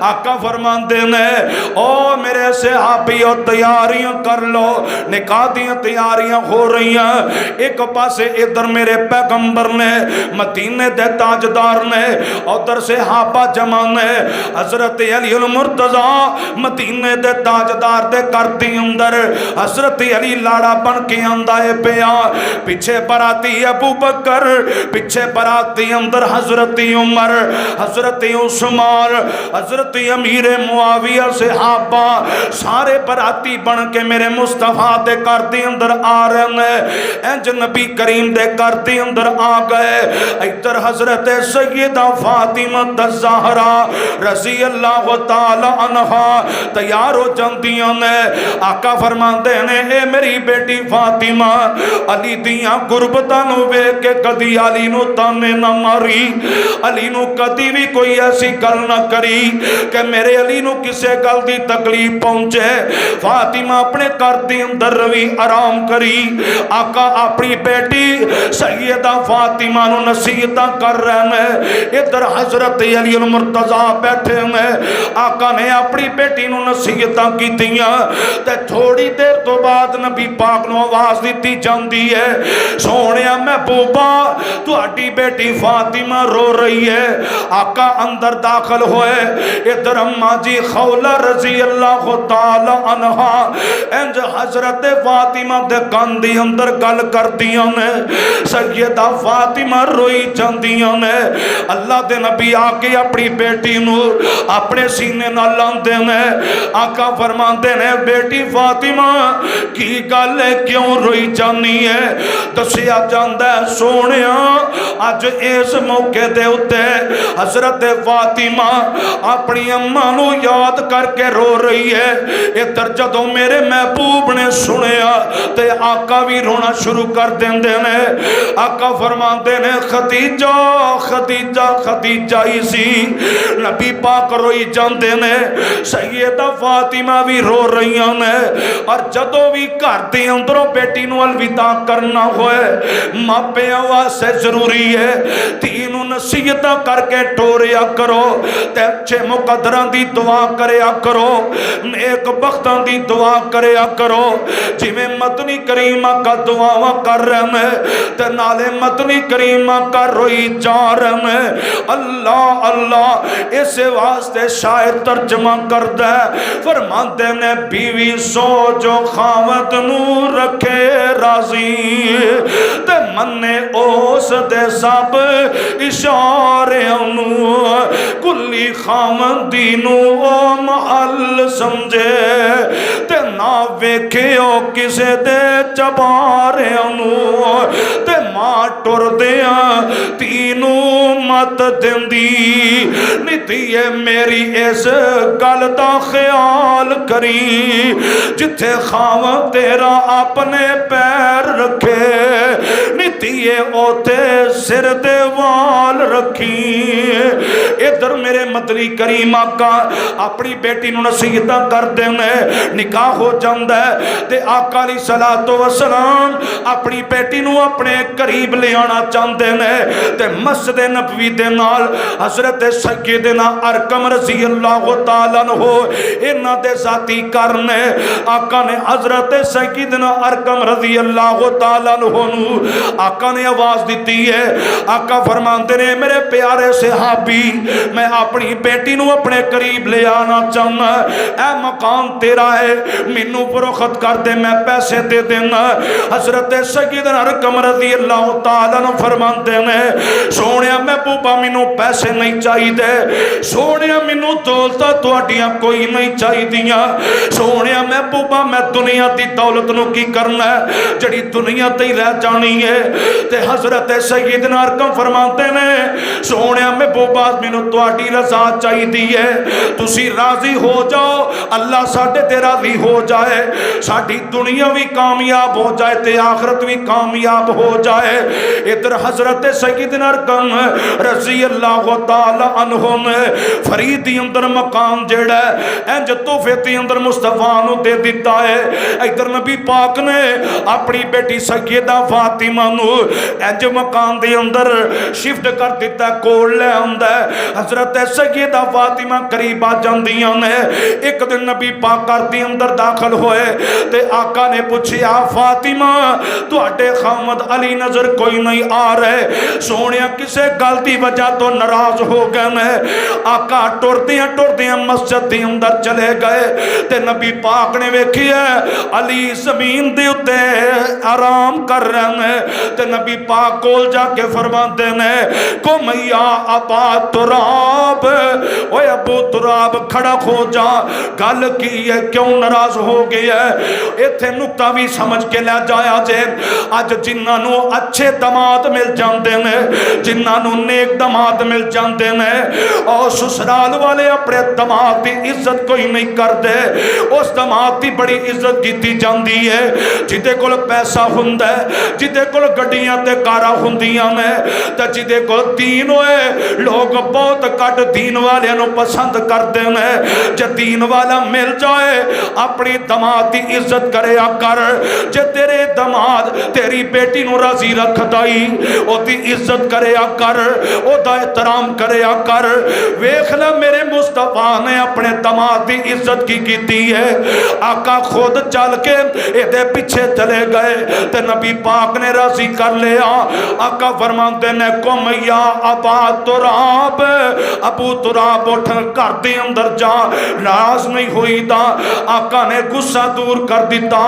آقا فرماندے نے او میرے صحابیوں تیاریاں کر لو نکاح دیاں تیاریاں ہو رہی ہیں ایک پاسے ادھر میرے پیغمبر نے مدینے دے تاجدار نے ادھر صحابہ جمع نے حضرت علی المرتضی مدینے دے تاجدار دے کرتی اندر حضرت علی لاڑا بن کے اندائے پیا پیچھے براتی ابو بکر پیچھے براتی اندر حضرت عمر حضرت عثمان حضرت امیر معاویہ صحابہ سارے براتی بن کے میرے مصطفیٰ دے کرتی اندر آ رہے ہیں انج نبی کریم دے کرتی اندر آ گئے ادھر حضرت سیدہ فاطمہ الزہرا رضی اللہ تعالی عنہا تیار ہو جاندیاں نے آقا فرماندے نے اے میری بیٹی فاطمہ علی دیاں غربتاں نو ویکھ کے کدی علی نو تانے نہ ماری علی نو کدی بھی کوئی ایسی گل نہ کری کہ میرے علی نو کسے گل دی تکلیف پہنچے فاطمہ اپنے گھر دے اندر روی آرام کری آقا اپنی بیٹی سیدہ فاطمہ نو نصیحتاں کر رہے ہیں ادھر حضرت علی المرتضی بیٹھے ہیں آقا نے اپنی بیٹی نو نصیحتاں کیتیاں تے تھوڑی دیر تو بعد نبی پاک نو آواز دیتی جاندی ہے سونیا محبوبہ تہاڈی بیٹی فاطمہ رو رہی ہے آقا اندر داخل ہوئے ادھر اماں جی خولہ رضی اللہ تعالی عنہا انج حضرت فاطمہ دے کان دی اندر گل کردیاں نے سیدہ فاطمہ روئی جاندیاں نے اللہ دے نبی آ کے اپنی بیٹی نو اپنے سینے نہ لاندے نے آقا فرماندے نے بیٹی فاطمہ کی گل ہے کیوں روئی جانی ہے دسیا جاندا ہے سونیا اج اس موقع دے اوتے حضرت فاطمہ اپنی اماں نو یاد کر کے رو رہی ہے ادھر جدوں میرے محبوب نے سنیا تے آقا بھی رونا شروع کر دیندے نے آقا فرماندے نے خدیجہ خدیجہ خدیجہ ہی سی نبی پاک روئی جاندے نے سیدہ فاطمہ بھی رو رہی نے اور جدوں بھی گھر دے اندروں بیٹی نو الوداع کرنا ہوئے ماں پیو واسطے ضروری ہے تینوں نصیحتاں کر کے ٹوریا کرو تے اچھے مقدراں دی دعا کریا کرو نیک بختاں دی دعا کریا کرو جویں مدنی کریمہ کا دعا کر رہے ہیں تے نالے مدنی کریمہ کا روئی جا رہے ہیں اللہ اللہ اس واسطے شاعر ترجمہ کردہ ہے فرماندے نے بیوی سو جو خاوند نو رکھے راضی تے منے اوس دے سب اشارے انو کل کلی خامندی نو او محل سمجھے تے نہ ویکھیو کسے دے چباریاں نو تے ماں ٹر دیاں تینو مت دیندی نیتیے میری اس گل دا خیال کری جتھے خاون تیرا اپنے پیر رکھے نیتیے اوتے سر دے وال رکھی ادھر میرے مدنی کریم آقا اپنی بیٹی نو نصیحتاں کر دینے نکاح ہو جاندہ ہے تے آقا علیہ الصلوۃ والسلام اپنی بیٹی نو اپنے قریب لے آنا چاہندے نے تے مسجد نبوی دے نال حضرت سیدنا ارقم رضی اللہ تعالی عنہ انہاں دے ذاتی کرنے آقا نے حضرت سیدنا ارقم رضی اللہ تعالی عنہ نو آقا نے آواز دیتی ہے آقا فرماندے نے میرے پیارے صحابی میں اپنی بیٹی نو اپنے قریب لے آنا چاہنا اے مقام تیرا ہے مینوں فروخت کر دے میں پیسے دے دینا حضرت سیدنا ارقم رضی اللہ تعالی عنہ فرماندے نے سونیا محبوبہ مینوں پیسے نہیں چاہی دے سونیا مینوں دولتاں تہاڈیاں کوئی نہیں چاہی دیاں سونیا محبوبہ میں دنیا دی دولت نو کی کرنا ہے جڑی دنیا تے ہی رہ جانی ہے تے حضرت سیدنا ارقم فرماتے نے سونیا محبوبہ مینوں تہاڈی رضا چاہی دی ہے تسی راضی ہو جاؤ اللہ ساڈے تے راضی ہو جائے ساڈی دنیا بھی کامیاب ہو جائے تے آخرت بھی کامیاب ہو جائے ادھر حضرت سیدنا ارقم رضی اللہ تعالی عنہ نے فرید دی اندر مقام جڑا ہے انج تحفے دی اندر مصطفیٰ نو دے دیتا ہے ادھر نبی پاک نے اپنی بیٹی سیدہ فاطمہ نو انج مقام دے اندر شفٹ کر دیتا ہے کول لے آندا ہے حضرت سیدہ فاطمہ قریب آ جاندیاں نے ایک دن نبی پاک گھر دے اندر داخل ہوئے تے آقا نے پوچھیا فاطمہ تواڈے خامد علی نظر کوئی نہیں آ رہے سونیا کسے گل دی وجہ تو ناراض ہو گئے نے آقا ٹردیاں مسجد دے اندر چلے گئے تے نبی پاک نے ویکھیا علی زمین دے اتے آرام کر رہے ہیں تے نبی پاک کول جا کے فرماندے نے قم یا ابا تراب اوے ابو تراب کھڑا ہو جا گل کی ہے کیوں ناراض ہو گیا ہے ایتھے نقطہ بھی سمجھ کے لے جایا جے اج جنہاں نو اچھے دماد مل جاندے نے جنہاں نو نیک دماد مل جاندے نے اور سسرال والے اپنے دماد دی عزت کوئی نہیں کر دے اس دماد دی بڑی عزت کیتی جاندی ہے جدے کول پیسہ ہوندا ہے جدے کول گڈیاں تے کاراں ہوندیاں نے تے جدے کول دین ہوئے لوگ بہت کٹ دین والے نو پسند کردے نے جے دین والا مل جائے اپنی دماد دی عزت کریا کر جے تیرے دماد تیری بیٹی نو راضی رکھ دائی او دی عزت کریا کر او دا احترام کریا کر ویکھ لے میرے مصطفیٰ نے اپنے دماد دی عزت کی کیتی ہے آقا خود چل کے دے پیچھے چلے گئے تے نبی پاک نے راضی کر لیا آقا فرماندے نے قم یا ابا تراب ابو تراب اٹھ گھر دے اندر جا ناراض نہیں ہوئی دا آقا نے غصہ دور کر دیتا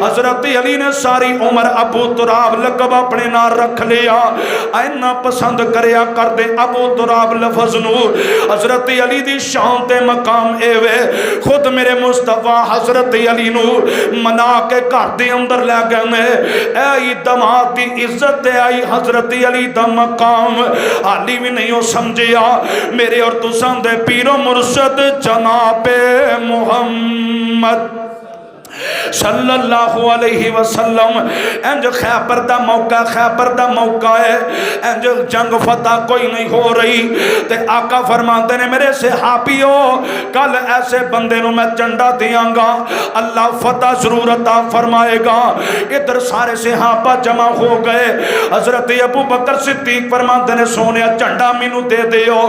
حضرت علی نے ساری عمر ابو تراب لقب اپنے نام رکھ لیا اینا پسند کریا کر دے ابو تراب لفظ نو حضرت علی دی شان تے مقام اے وے خود میرے مصطفیٰ حضرت علی نو منا کے گھر دے اندر لے گئے نے اے دماد دی عزت تے آئی حضرت علی دا مقام حالی بھی نہیں ہو سمجھیا میرے اور تساں دے پیر و مرشد جناب محمد صلی اللہ علیہ وسلم انج خیبر دا موقع ہے انج جنگ فتح کوئی نہیں ہو رہی تے آقا فرماتے نے میرے صحابیو کل ایسے بندے نو میں چنڈا دیاں گا اللہ فتح ضرور عطا فرمائے گا ادھر سارے صحابہ جمع ہو گئے حضرت ابو بکر صدیق فرماتے نے سونیا چنڈا مینو دے دیو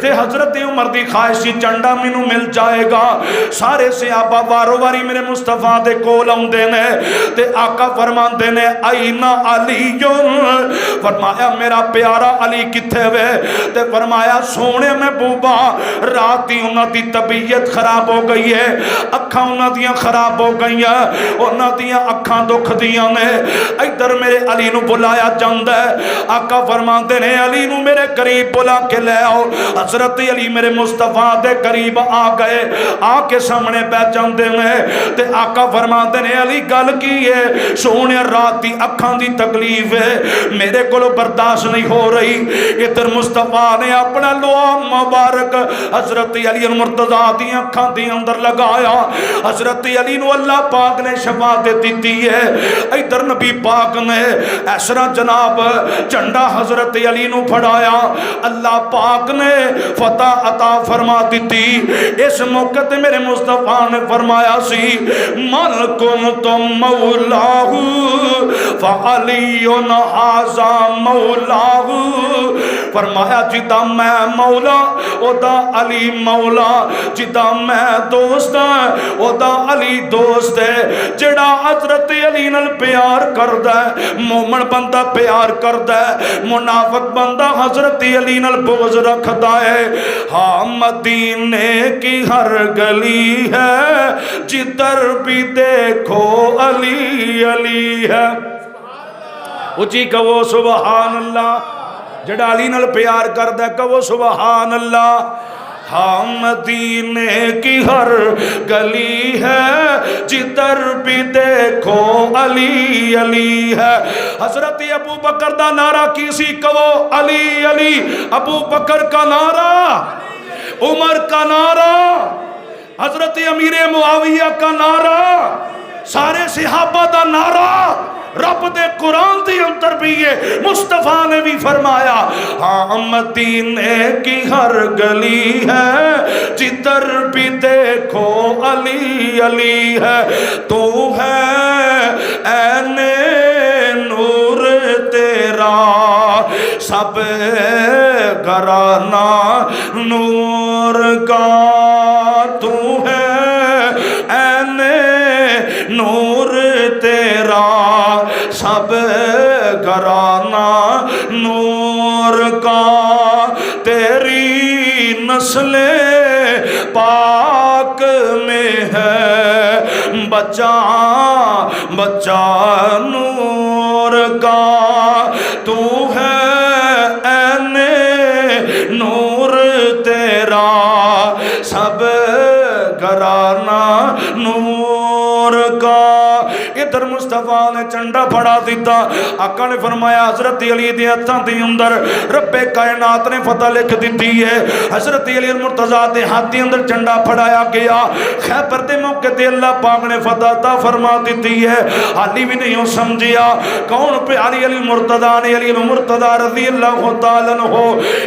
تے حضرت عمر دی خواہشی چنڈا مینو مل جائے گا سارے صحابہ وارو واری میرے مصطفیٰ دے کول آندے نے تے آقا فرماندے نے اینا علی، فرمایا میرا پیارا علی کتھے وے؟ تے فرمایا سونے محبوبہ رات دی انہاں دی طبیعت خراب ہو گئی ہے، اکھاں انہاں دیاں خراب ہو گئی ہیں، انہاں دیاں اکھاں دکھ دیاں نے، ادھر میرے علی نو بلایا جاندا ہے۔ آقا فرماندے نے علی نو میرے قریب بلا کے لے آؤ۔ حضرت علی میرے مصطفیٰ دے قریب آ گئے، آ کے سامنے بیٹھ جاندے نے تے آقا فرماندے نے علی گل کی ہے؟ سونے رات دی اکھاں دی تکلیف ہے، میرے کولو برداشت نہیں ہو رہی۔ ادھر مصطفیٰ نے اپنا لوہا مبارک حضرت علی المرتضیٰ دی اکھاں دی اندر لگایا، حضرت علی نو اللہ پاک نے شفا دے دیتی ہے۔ ادھر نبی پاک نے اس طرح جناب جھنڈا حضرت علی نو پھڑایا، اللہ پاک نے فتح عطا فرما دیتی۔ اس موقع تے میرے مصطفیٰ نے فرمایا سی من کنتم مولاہ فعلی ھذا مولاہ، فرمایا جدا میں مولا او دا علی مولا، جدا میں دوست او دا علی دوست ہے۔ جڑا حضرت علی نال پیار کردا ہے مومن بندہ پیار کردا ہے، منافق بندہ حضرت علی نال بغض رکھدا ہے۔ ہاں مدینے کی ہر گلی ہے جدھر بھی دیکھو علی علی ہے۔ اچھی کہو سبحان اللہ، جڑا علی نال پیار کردا ہے کہو سبحان اللہ۔ ہاں مدینے کی ہر گلی ہے جدھر بھی دیکھو علی علی ہے۔ حضرت ابو بکر دا نعرہ کی سی؟ کہو علی علی۔ ابو بکر کا نعرہ، عمر کا نعرہ، حضرت امیر معاویہ کا نعرہ، سارے صحابہ دا نعرہ، رب دے قرآن دی اندر بھی یہ مصطفیٰ نے بھی فرمایا ہاں مدینے کی ہر گلی ہے جدھر بھی دیکھو علی علی ہے۔ تو ہے عین نور تیرا سب گھرانہ نور کا، تو ہے عین نور تیرا سب گھرانہ نور کا، تیری نسل پاک میں ہے بچہ بچہ نور کا، تو ہے عین نور تیرا سب گھرانہ نور کا۔ ادھر مصطفیٰ نے چنڈا پھڑا دیتا، آقا نے فرمایا حضرت علی دی ہتھاں دے اندر رب کائنات نے فتح لکھ دیتی ہے۔ حضرت علی المرتضیٰ دے ہاتھ دے اندر چنڈا پھڑایا گیا، خیبر دے موقع تے اللہ پاک نے فتح عطا فرما دیتی ہے۔ علی بھی نہیں سمجھیا کون پہ علی المرتضیٰ نے، علی المرتضیٰ رضی اللہ تعالیٰ عنہ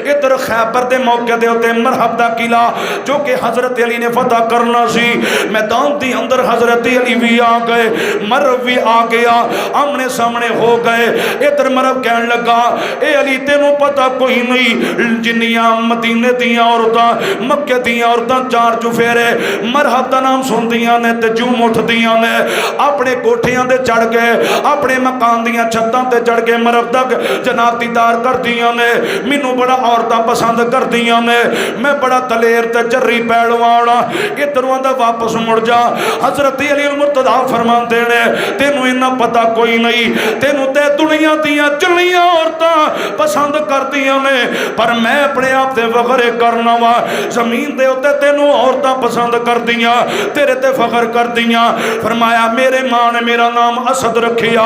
ادھر خیبر دے موقع دے ہوتے مرحب دا قلعہ جو کہ حضرت علی نے فتح کرنا سی، میدان دی اندر حضرت علی بھی آ گئے، مرب بھی آ گیا، آمنے سامنے ہو گئے۔ ادھر مرب کہنے لگا اے علی تینوں پتہ کوئی نہیں جنیاں مدینے دیاں عورتاں مکے دیاں عورتاں چار چفیرے مرحب دا نام سن دیاں نے تے جوم اٹھ دیاں نے، اپنے کوٹھیاں دے چڑھ گئے، اپنے مکان دیاں چھتاں تے چڑھ گئے، مرحب تک جناب دیدار کر دیاں نے، مینوں بڑا عورتاں پسند کر دیاں نے، میں بڑا دلیر تے جری پہلوانا، ادھروں دا واپس مڑ جا۔ حضرت علی المرتضیٰ فرماندے نے تینوں انہاں پتہ کوئی نہیں، تینوں تے دنیا دیاں چلیاں عورتاں پسند کر دیاں نے، پر میں اپنے آپ تے فخر کرنا وا، زمین دے اوتے تینوں عورتاں پسند کر دیاں، تیرے تے فخر کر دیاں۔ فرمایا میرے ماں نے میرا نام اسد رکھیا،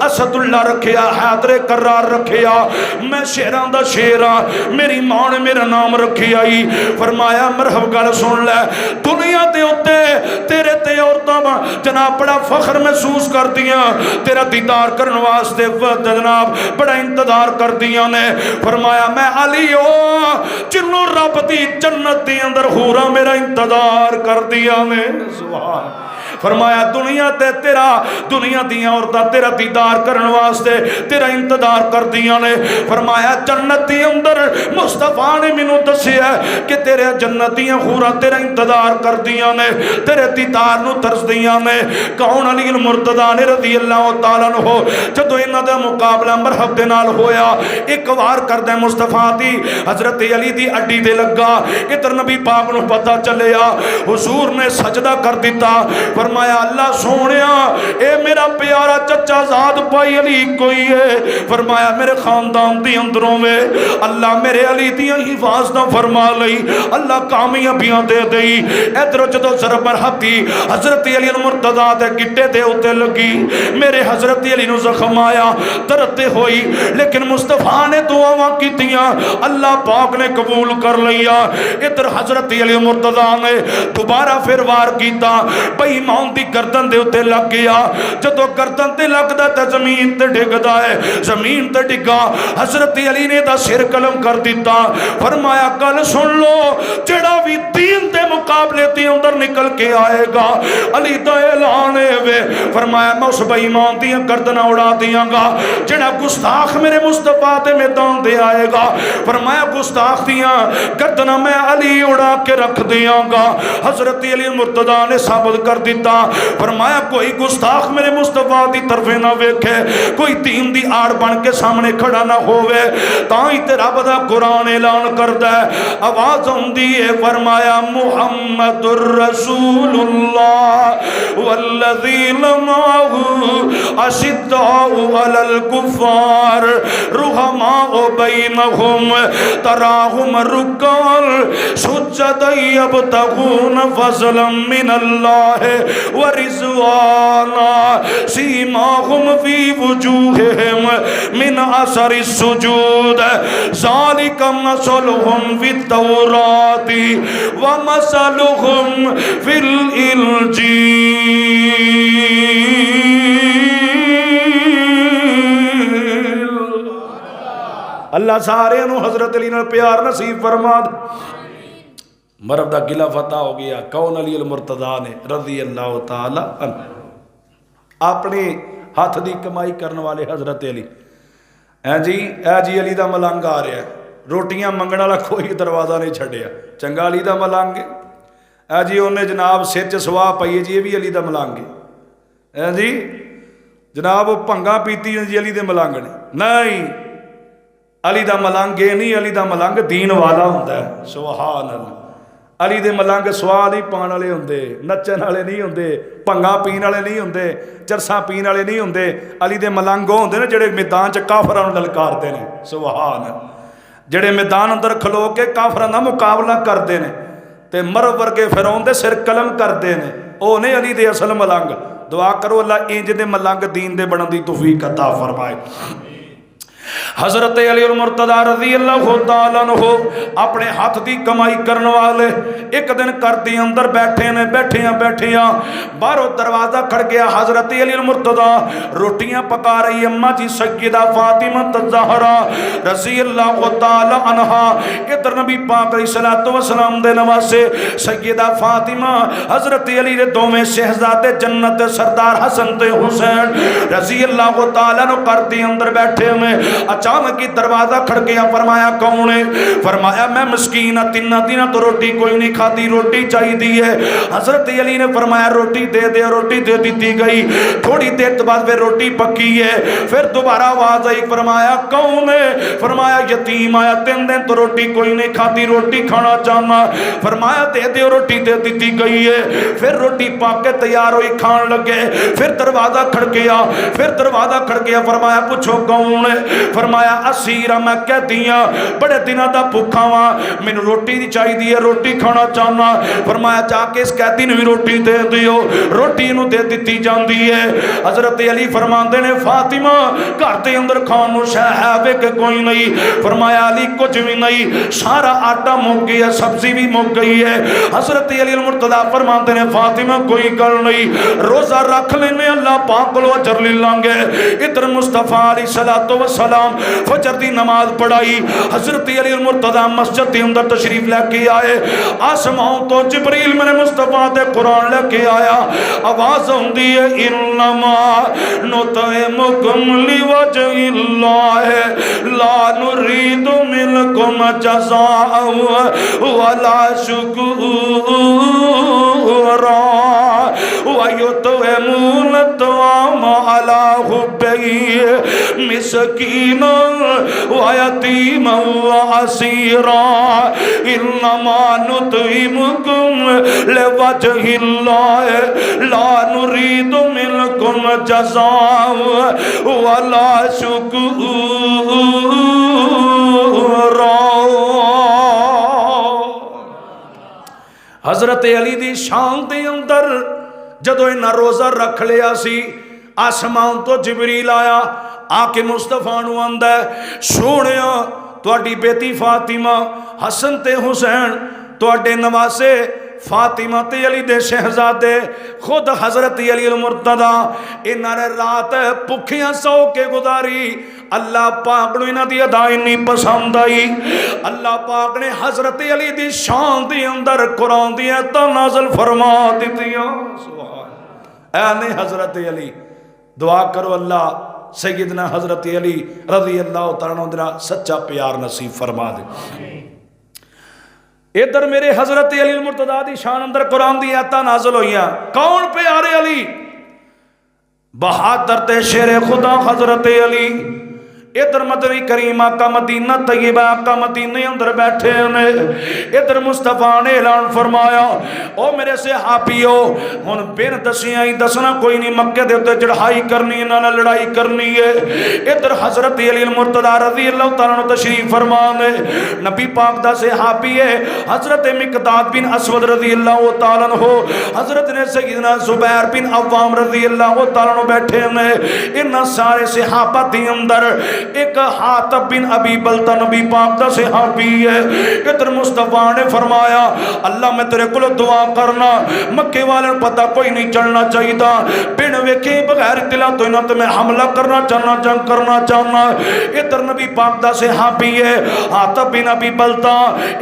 اسد اللہ رکھیا، حیدر کرار رکھیا، میں شیراں دا شیر ہاں، میری ماں نے میرا نام رکھیا ہی۔ فرمایا مرحب گل سن لے، دنیا دے اوتے تیرے تے عورتاں جناب بڑا فخر محسوس کر دیاں، تیرا دیدار کرن واسطے جناب بڑا انتظار کر دیاں نے۔ فرمایا میں علی ہوں جنوں رب دی جنت دی اندر حوراں میرا انتظار کر دیاں نے۔ سبحان فرمایا دنیا تے تیرا دنیا دیاں عورتاں تیرا دیدار کرن واسطے تیرا انتظار کر دیاں نے. فرمایا جنت دے اندر مصطفیٰ نے مینوں دسیا کہ تیرے جنت دیاں حوراں تیرا انتظار کر دیاں نے, تیرے دیدار نو ترس دیاں نے. کون؟ علی المرتضیٰ نے رضی اللہ تعالیٰ عنہ. جدو انہاں دا مقابلہ مرحب دے نال ہویا, ایک وار کردے مصطفیٰ دی حضرت علی دی اڈی دے لگا. ادھر نبی پاک نو پتہ چلیا, حضور نے سجدہ کر دیتا. فرمایا اللہ سونیا اے میرا پیارا چچا زاد پائی علی کوئی ہے. فرمایا میرے خاندان دی اندروں میں اللہ میرے علی دیاں حفاظتاں فرما لئی, اللہ کامیابیاں دے دئی. ادھر جدو ضرب مرحب دی حضرت علی المرتضیٰ دے گٹے دے اوتے لگی, میرے حضرت علی نو زخم آیا, درد ہوئی, لیکن مصطفیٰ نے دعاواں کیتیاں, اللہ پاک نے قبول کر لیا. ادھر حضرت علی المرتضیٰ نے دوبارہ پھر وار کیتا, بے ایمان دی گردن دے اوتے لگ گیا. جدو گردن تے لگدا تے زمین تے ڈگدا ہے, زمین تے ڈگا. حضرت علی نے دا سر قلم کر دیتا. فرمایا گل سن لو, جڑا بھی دین دے مقابلے تے اندر نکل کے آئے گا علی دا اعلان ہے. فرمایا میں اس بے ایمان دیاں گردناں اڑا دیاں گا. جڑا گستاخ میرے مصطفیٰ تے میدان دے آئے گا, فرمایا گستاخ دیاں گردناں میں علی اڑا کے رکھ دیاں گا. حضرت علی مرتضیٰ نے ثابت کر دیتا. فرمایا کوئی گستاخ میرے مصطفیٰ دی طرف نہ ویکھے, کوئی دین دی آڑ بن کے سامنے کھڑا نہ ہوئے. تاں ہی تے رب دا قرآن اعلان کردا ہے, آواز ہوندی ہے. فرمایا محمد الرسول اللہ والذین معہ اشداء علی الکفار رحماء بینہم تراہم رکعا سجدا یبتغون فضلا من اللہ ورضوانا سیماہم فی وجوہہم من اثر السجود ذالک مثلہم فی التوراۃ ومثلہم فی الانجیل. اللہ سارے نو حضرت علی نال پیار نصیب فرما دے. مرد دا گلہ فتح ہو گیا. کون؟ علی المرتضیٰ نے رضی اللہ تعالی عنہ. اپنے ہاتھ دی کمائی کرنے والے حضرت علی. اے جی علی دا ملنگ آ رہا ہے, روٹیاں منگن والا کوئی دروازہ نہیں چھڈیا. چنگا علی دا ملنگ ہے. اے جی انہیں جناب سر چ سواہ پئی ہے, جی یہ بھی علی دا ملنگ ہے. اے جی جناب وہ بھنگا پیتی جی علی دے ملنگ نے. نہیں, علی دا ملنگ یہ نہیں, علی دا ملنگ دین والا ہوتا ہے. سبحان اللہ. علی دے ملنگ سواہ نہیں پان والے ہوندے, نچن والے نہیں ہوندے, بھنگا پین والے نہیں ہوندے, چرساں پین والے نہیں ہوندے. علی دے ملنگ وہ ہوندے نے جڑے میدان چ کافراں نوں للکاردے نے. سبحان اللہ. جڑے میدان اندر کھلو کے کافراں دا مقابلہ کردے نے تے مرو ورگے فرعون دے سر قلم کردے نے, او نے علی دے اصل ملنگ. دعا کرو اللہ انج دے ملنگ دین دے بنن دی توفیق عطا فرمائے. حضرت علی المرتضیٰ رضی اللہ تعالیٰ عنہ اپنے ہاتھ دی کمائی کرنے والے ایک دن گھر دے اندر بیٹھے نے. بیٹھیاں باہروں دروازہ کھڑ گیا. حضرت علی المرتضیٰ روٹیاں پکا رہی. اماں جی سیدہ فاطمہ الزہرا رضی اللہ تعالیٰ عنہا. ادھر نبی پاک علیہ الصلوۃ والسلام دے نواسے سیدہ فاطمہ حضرت علی دے دوویں شہزادے جنت سردار حسن تے حسین رضی اللہ تعالیٰ عنہ گھر دے اندر بیٹھے میں. اچانک ہی دروازہ کھڑ گیا. فرمایا کون ہے؟ فرمایا میں مسکین ہاں, 3 دن تو روٹی کوئی نہیں کھادی, روٹی چاہیے ہے. حضرت علی نے فرمایا روٹی دے دے. روٹی دے دی گئی. تھوڑی دیر بعد پھر روٹی پکی ہے. پھر دوبارہ آواز آئی. فرمایا کون ہے؟ فرمایا یتیم آیا, 3 دن تو روٹی کوئی نہیں کھادی, روٹی کھانا چاہنا. فرمایا دے دے. روٹی دے دی گئی ہے. پھر روٹی پاک کے تیار ہوئی, کھان لگے. پھر دروازہ کھڑ گیا. فرمایا پوچھو کون ہے؟ فرمایا اسیرہ میں کہتی ہاں, بڑے دنوں دا بھوکا ہاں, مینوں روٹی دی چاہیے, روٹی کھانا چاہنا. فرمایا جا کے اس قیدی نوں بھی روٹی دے دیو. روٹی نوں دے دتی جاندی ہے. حضرت علی فرماندے نے فاطمہ گھر دے اندر کھان نوں شے ہے کہ کوئی نہیں. فرمایا علی کچھ بھی نہیں, سارا آٹا مک گیا, سبزی بھی مک گئی ہے. حضرت علی المرتضیٰ فرماندے نے فاطمہ کوئی گل نہیں, روزہ رکھ لینے, اللہ پاک کولوں اجر لے لیں گے. ادھر مصطفیٰ علیہ الصلوۃ والسلام السلام فجر دی نماز پڑھائی، حضرت علی المرتضی مسجد دے اندر تشریف لے کے آئے، آسمان تو جبریل میرے مصطفیٰ دے قرآن لے کے آیا، آواز ہوندی ہے انما نطعمکم لوجہ اللہ لا نرید منکم جزاء ولا شکورا ویطعمون الطعام علی حبہ مسکینا ویتیما واسیرا انما نطعمکم لوجہ اللہ لا نرید منکم جزاء ولا شکورا۔ حضرت علی دی شان دے اندر جدو انہاں روزہ رکھ لیا سی، آسمان تو جبریل آیا، آ کے مصطفیٰ نو آندا ہے سونیا تواڈی بیٹی فاطمہ حسن تے حسین تواڈے نواسے فاطمہ تے علی دے شہزادے خود حضرت علی المرتضی انہاں نے رات بھکھیاں سو کے گزاری، اللہ پاک نو انہاں دی ادا نہیں پسند آئی، اللہ پاک نے حضرت علی دی شان دی اندر قرآن دی آیتاں نازل فرما دتیاں۔ اے نے حضرت علی دعا کرو اللہ سیدنا حضرت علی رضی اللہ تعالیٰ عنہ سچا پیار نصیب فرما دے۔ ادھر میرے حضرت علی المرتضی دی شان اندر قرآن دی آیتاں نازل ہوئیاں، کون پیارے علی؟ بہادر تے شیر خدا حضرت علی۔ ادھر مدنی کریم آقا مدینہ طیبہ آقا مدینہ اندر بیٹھے انہیں، ادھر مصطفیٰ نے اعلان فرمایا او میرے صحابیو ہن بین دسیاں ہی دسنا کوئی نہیں، مکے دے تے چڑھائی کرنی ہے نہ لڑائی کرنی ہے۔ ادھر حضرت علی المرتضی رضی اللہ تعالیٰ عنہ تشریف فرمانے، نبی پاک دا صحابی ہے حضرت مقداد بن اسود رضی اللہ تعالیٰ عنہ، حضرت نے سیدنا زبیر بن عوام رضی اللہ تعالیٰ عنہ بیٹھے ہیں، انہاں سارے صحابہ دی اندر ایک حاتب بن ابی بلتا نبی پاک دا صحابی ہے۔ ادھر مصطفیٰ نے فرمایا اللہ میں تیرے کل دعا کرنا، مکے والے پتہ کوئی نہیں چلنا چاہیے دا، بین ویکھے بغیر اطلاع تو انہاں تے میں حملہ کرنا چاہنا، جنگ کرنا چاہنا۔ ادھر نبی پاک دا صحابی ہے حاتب بن ابی بلتا،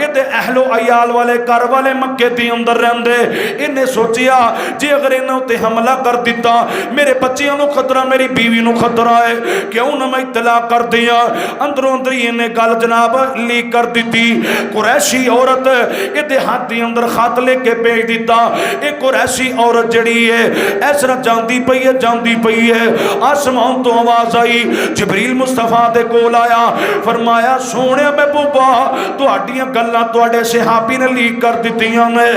ادھر اہل و عیال والے گھر والے مکے دی اندر رہندے، انہیں سوچیا جی اگر انہوں تے حملہ کر دیتا میرے بچیاں نو خطرہ، میری بیوی نو خطرہ ہے، کیوں نہ میں اطلاع کر دیا؟ اندروں اندر انہیں گل جناب لیک کر دیتی، قریشی عورت یہ دیہاتی اندر خط لے کے بھیج دیتا، ایک قریشی عورت جڑی ہے ایسا جاندی پئی ہے، جاندی پئی ہے۔ آسمان تو آواز آئی، جبریل مصطفیٰ دے کول آیا، فرمایا سونے محبوبا تہاڈیاں گلاں تہاڈے صحابی نے لیک کر دتیاں نے،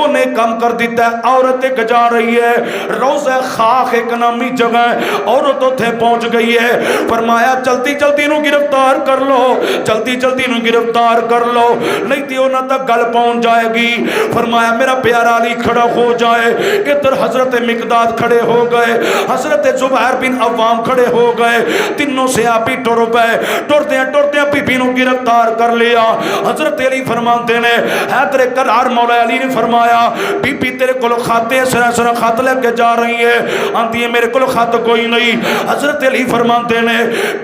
انہیں کم کر دیتا ہے، عورت ایک جا رہی ہے روضہ خاک ایک نامی جگہ، عورت اتھے پہنچ گئی ہے، فرمایا جلدی جلدی نو گرفتار کر لو، جلدی جلدی نو گرفتار کر لو نہیں تو انہاں تک گل پہنچ جائے گی۔ فرمایا میرا پیارا علی کھڑا ہو جائے، ادھر حضرت مقداد کھڑے ہو گئے، حضرت زبیر بن عوام کھڑے ہو گئے، تینوں صحابی ٹر پئے، ٹردیاں ٹردیاں بی بی نو گرفتار کر لیا۔ حضرت علی فرماندے نے حیدر کرار مولا علی نے فرمایا بی بی تیرے کول خاتے سرا سرا خط لے کے جا رہی ہے، آندی ہے میرے کول خط کوئی نہیں۔ حضرت علی فرماندے نے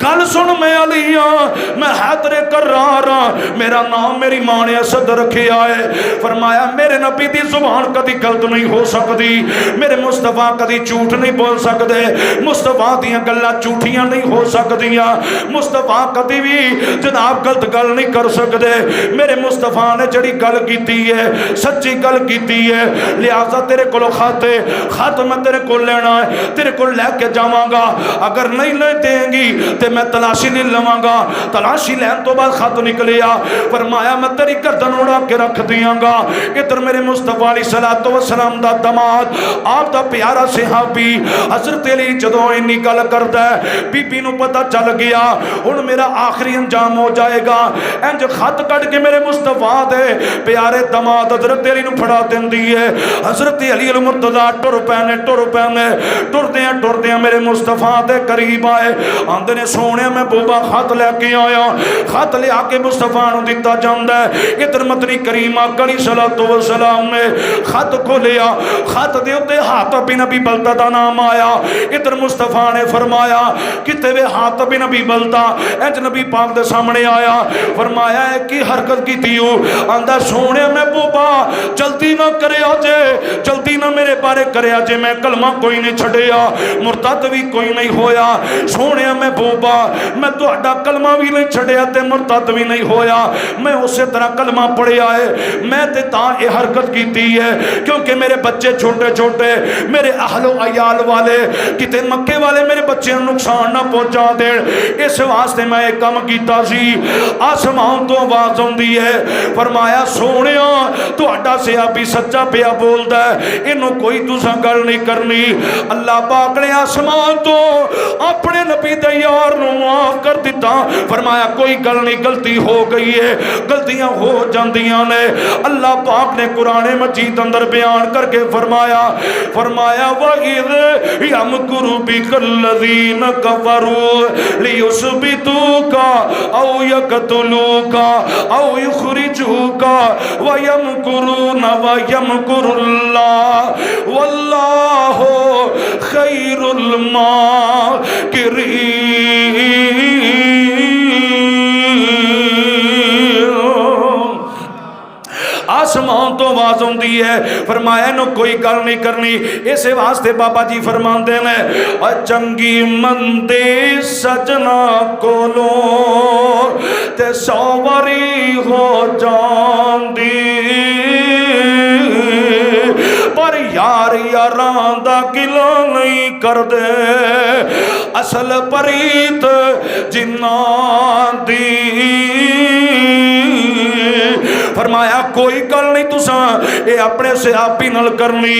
گل سن میں علی ہاں، میں حیدر کرار ہاں، میرا نام میری ماں نے اسد رکھیا ہے۔ فرمایا میرے نبی دی زبان کدی غلط نہیں ہو سکتی، میرے مصطفیٰ کدی جھوٹ نہیں بول سکتے، مصطفیٰ دیاں گلاں جھوٹیاں نہیں ہو سکتیاں، مصطفیٰ کدی بھی جناب غلط گل نہیں کر سکتے، میرے مصطفیٰ نے جڑی گل کیتی ہے سچی گل کیتی ہے، لہذا تیرے کولو خط میں تیرے کو لینا ہے، تیرے کو لے کے جاواں گا، اگر نہیں لے دیں گی تے میں تلاشی نہیں لواں گا، تلاشی لین تو بعد خط نکلیا، فرمایا میں تیری گردن اڑا کے رکھ دیاں گا۔ ادھر میرے مصطفیٰ علیہ الصلوۃ والسلام دا داماد آپ دا پیارا صحابی حضرت علی جدوں اینی گل کردا ہے بی بی نو پتہ چل گیا ہن میرا آخری انجام ہو جائے گا، انج خط کٹ کے میرے مصطفیٰ دے پیارے داماد حضرت علی نو پھڑا دیندی ہے۔ حضرت علی المرتضی ٹر پینے ٹردیاں میرے مصطفیٰ دے قریب آئے، آندے نے سونے سونے محبوبہ خط لے کے آیا، خط لے کے مصطفیٰ نو دتا جاندا ہے۔ ادھر مدنی کریم آقا علیہ الصلوۃ والسلام نے خط کھولیا، خط دے اوتے حاتب بن ابی بلتہ دا نام آیا۔ ادھر مصطفیٰ نے فرمایا کتے وے حاتب بن ابی بلتہ، اج نبی پاک دے سامنے آیا، فرمایا ہے کی حرکت کیتی ہو؟ آندا سونے محبوبہ جلدی نہ کریا جے، جلدی نہ میرے بارے کریا جے، میں کلمہ کوئی نہیں چھڈیا، مرتد بھی کوئی نہیں ہویا۔ سونے محبوبہ میں تہاڈا کلمہ بھی نہیں چھڈیا تے مرتد بھی نہیں ہویا، میں اسی طرح کلمہ پڑھیا ہے، میں تے تاں اے حرکت کیتی ہے کیونکہ میرے بچے چھوٹے چھوٹے، میرے اہل و عیال والے کتے مکے والے میرے بچے نقصان نہ پہنچا دے، اس واسطے میں ایک کام کیتا سی۔ آسمان تو آواز ہوندی ہے، فرمایا سونیا تہاڈا صحابی سچا پیا بولدا ہے، اینو کوئی تساں گل نہیں کرنی۔ اللہ پاک نے آسمان تو اپنے نبی دے یار نو معاف کر دیتا، فرمایا کوئی گل نہیں، غلطی ہو گئی ہے، غلطیاں ہو جاندیاں نے۔ اللہ پاک نے قرآن مجید اندر بیان کر کے فرمایا وَإِذْ يَمْكُرُ بِكَ الَّذِينَ كَفَرُوا لِيُثْبِتُوكَ أَوْ يَقْتُلُوكَ أَوْ يُخْرِجُوكَ وَيَمْكُرُونَ وَيَمْكُرُ اللَّهُ وَاللَّهُ خَيْرُ الْمَاكِرِينَ۔ آسمان تو آواز ہوندی ہے، فرمایا نو کوئی گل نہیں کرنی۔ اسے واسطے بابا جی فرماندے نے چنگی مندی سجنا کولو تے سواری ہو جاندی، پر یار یاران دا گلا نہیں کر دے، اصل پریت جنان دی۔ فرمایا کوئی گل نہیں تساں اے اپنے صحابی نال کرنی،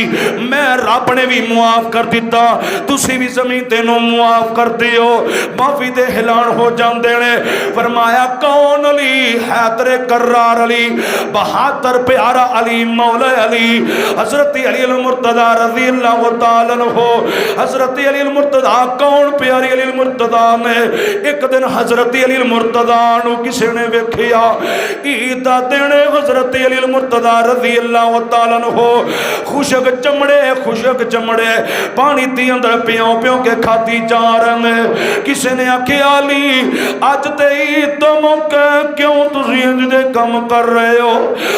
میں رب نے بھی معاف کر دیتا، تسی بھی زمین تینوں معاف کر دیو، معافی دے اعلان ہو جاندے نے۔ فرمایا کون علی؟ حیدر کرار علی، بہادر پیارا علی، مولا علی، حضرت علی المرتضی رضی اللہ تعالی عنہ۔ حضرت علی المرتضی کون؟ پیاری علی المرتضی نے ایک دن حضرت علی المرتضی نو کسی نے ویکھیا، عید دا دن حضرت علی المرتضی رضی اللہ تعالی عنہ، خوشک چمڑے پانی دی اندر پیوں پیوں کے کھاتی جا رہے ہیں۔ کسی نے آکھیا علی اج تے عید دا موقع کیوں تسی انج دے کم کر رہے ہو؟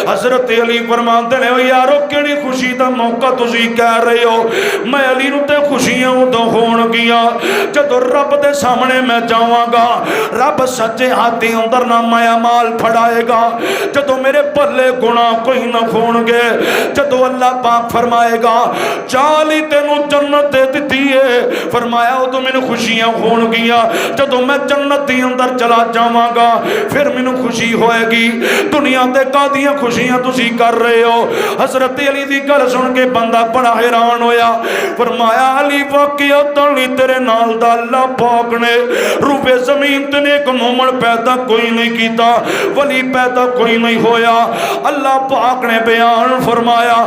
حضرت علی فرماندے نے یارو کیڑی خوشی دا موقع تسی کہہ رہے ہو؟ میں علی نو تے خوشیاں اودوں ہون گیاں جدوں رب دے سامنے میں جاواں گا، رب سچے ہاتھ اندر نامہ اعمال پھڑائے گا، جدوں میرے پلے گناہ کوئی نہ ہون گے، جدوں اللہ پاک فرمائے گا چالی تینوں جنت دے دتی ہے، فرمایا ادوں مینوں خوشیاں ہون گیاں، جدوں میں جنت دی اندر چلا جاواں گا پھر مینوں خوشی ہوئے گی۔ دنیا تے کادیاں خوشیاں تسی کر رہے ہو؟ حضرت علی دی گل سن کے بندہ بڑا حیران ہویا، فرمایا علی واقعات علی تیرے نال دا اللہ پاک نے روبے زمین تے ایک مومن پیدا کوئی نہیں کیتا، ولی پیدا کوئی نہیں ہویا۔ اللہ پاک نے بیان فرمایا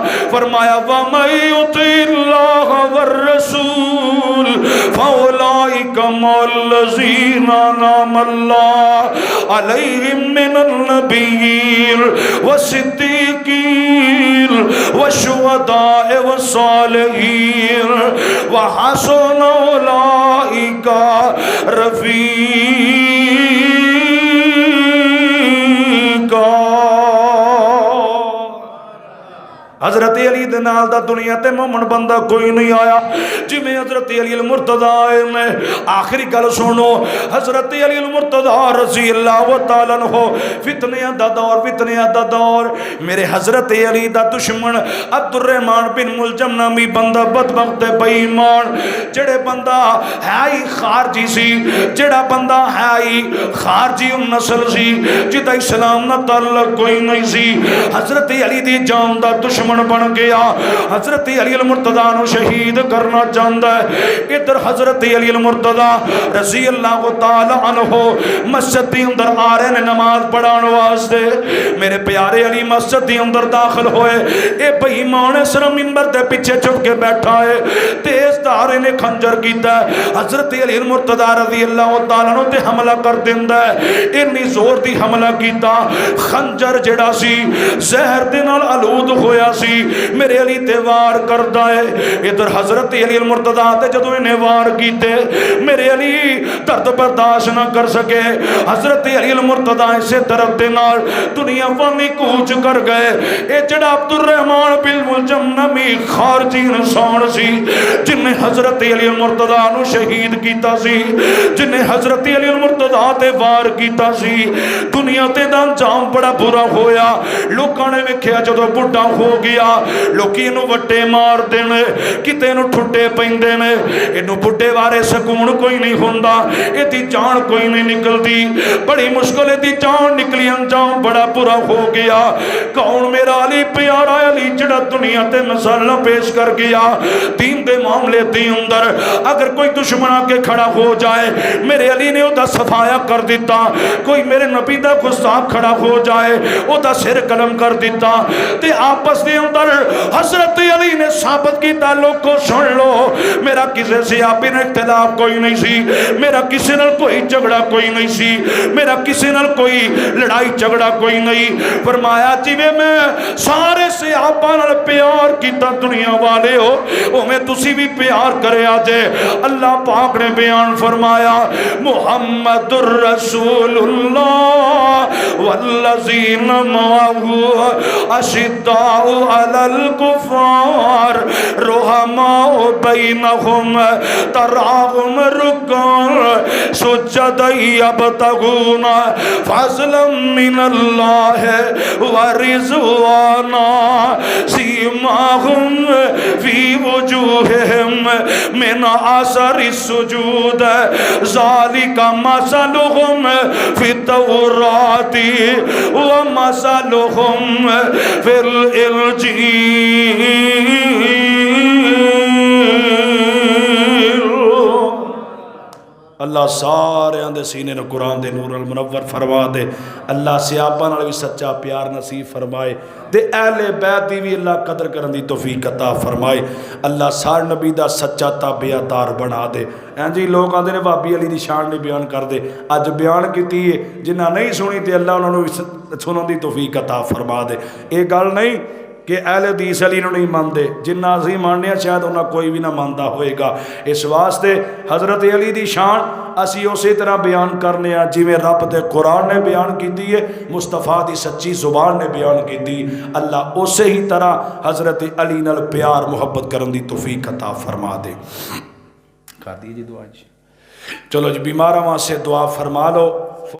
وَمَن يُطِعِ اللَّهَ وَالرَّسُولَ فَأُولَٰئِكَ مَعَ الَّذِينَ أَنْعَمَ اللَّهُ عَلَيْهِم مِّنَ النَّبِيِّينَ وَالصِّدِّيقِينَ وَالشُّهَدَاءِ وَالصَّالِحِينَ وَحَسُنَ أُولَٰئِكَ رَفِیقًا۔ حضرت علی دے نال دا دنیا تے مومن بندہ کوئی نہیں آیا، جی میں حضرت علی المرتضی نے آخری گل سنو، حضرت علی المرتضی رضی اللہ تعالی عنہ، فتنیاں دا دور، میرے حضرت علی دا دشمن عبد الرحمن بن ملجم نامی بندہ بدبخت بے ایمان، جڑے بندہ ہے ہی خارجی سی، جڑا بندہ ہے ہی خارجی نسل سی، جدا اسلام نہ تعلق کوئی نہیں سی، حضرت علی دی جان دا دشمن بن گیا، حضرت علی المرتضی نو شہید کرنا چاہتا ہے۔ ادھر حضرت علی المرتضی رضی اللہ تعالی عنہ مسجد دی اندر آ رہے نے نماز پڑھان واسطے، میرے پیارے علی مسجد دی اندر داخل ہوئے، اے بے ایمان سر منبر دے دے پیچھے چھپ کے بیٹھا ہے تیز دھارے نے خنجر کیتا ہے حضرت علی المرتضی رضی اللہ تعالیٰ عنہ تے حملہ کر دیندا ہے اتنی زور دی حملہ کیتا خنجر جڑا سی زہر دے نال آلود ہویا سی میرے علی تے وار کردا ہے ادھر حضرت علی المرتضی تے جدوں انہیں وار کیتے میرے علی درد برداشت نہ کر سکے حضرت علی المرتضی اسے درد دے نال دنیا فانی کوچ کر گئے اے جڑا عبد الرحمن بن ملجم نمی خارجی انسان سی جن نے حضرت علی المرتضی نو شہید کیتا سی جن نے حضرت علی المرتضی تے وار کیتا سی دنیا تے دا انجام بڑا برا ہویا لوکاں نے ویکھیا جدوں بڈھا ہو گیا لوکی اینو وٹے مار دین کتے اینو ٹھٹے پیندے نے اینو بڈھے وارے سکون کوئی نہیں ہوندا ایدی جان کوئی نہیں نکلدی بڑی مشکل دی جان نکلی انجام بڑا برا ہو گیا کون میرا علی پیارا علی جڑا دنیا تے مسئلہ پیش کر گیا دین دے معاملے دی اندر اگر کوئی دشمن آ کے کھڑا ہو جائے میرے علی نے او دا صفایا کر دیتا کوئی میرے نبی دا گستاخ کھڑا ہو جائے او دا سر قلم کر دیتا تے آپس دے اندر حضرت علی نے ثابت کیتا لوگ کو سن لو میرا کسی سے آپ نے اختلاف کوئی نہیں سی میرا کسی نال کوئی جھگڑا کوئی نہیں سی میرا کسی نال کوئی لڑائی جھگڑا کوئی نہیں فرمایا جویں میں سارے صحابہ نال پیار کیتا دنیا والے ہو اوویں تسی بھی پیار کرے آجے اللہ پاک نے بیان فرمایا محمد الرسول اللہ والذین معه اشداء علی الکفار رحماء بینہم تراہم رکعا سجدا یبتغون فضلا من اللہ ورضوانا سیماہم فی وجوہہم من اثر السجود ذالک مثلہم فی التوراۃ ومثلہم فی الانجیل اللہ سارے دے سینے نے قرآن دے نور المنور فرما دے اللہ صحابہ نال بھی سچا پیار نصیب فرمائے دے اہل بیت دی بھی اللہ قدر کرن دی توفیق عطا فرمائے اللہ سار نبی دا سچا تابع دار بنا دے جی لوگ آندے نے بابی علی دی شان نہیں بیان کر دے اج بیان کیتی ہے جنہ نہیں سنی تے اللہ انہاں نو سنن دی توفیق عطا فرما دے اے گل نہیں کہ اہل حدیث علی نو نہیں مانتے جنہ اسی ماننے شاید انہاں کوئی بھی نہ مانتا ہوئے گا اس واسطے حضرت علی دی شان اسی اسی طرح بیان کرنے ہیں جی میں رب دے قرآن نے بیان کی دی ہے مصطفیٰ دی سچی زبان نے بیان کی دی اللہ اسے ہی طرح حضرت علی نال پیار محبت کرن دی توفیق عطا فرما دے کر دیجیے دعا جی چلو جی بیماراں واسطے دعا فرما لو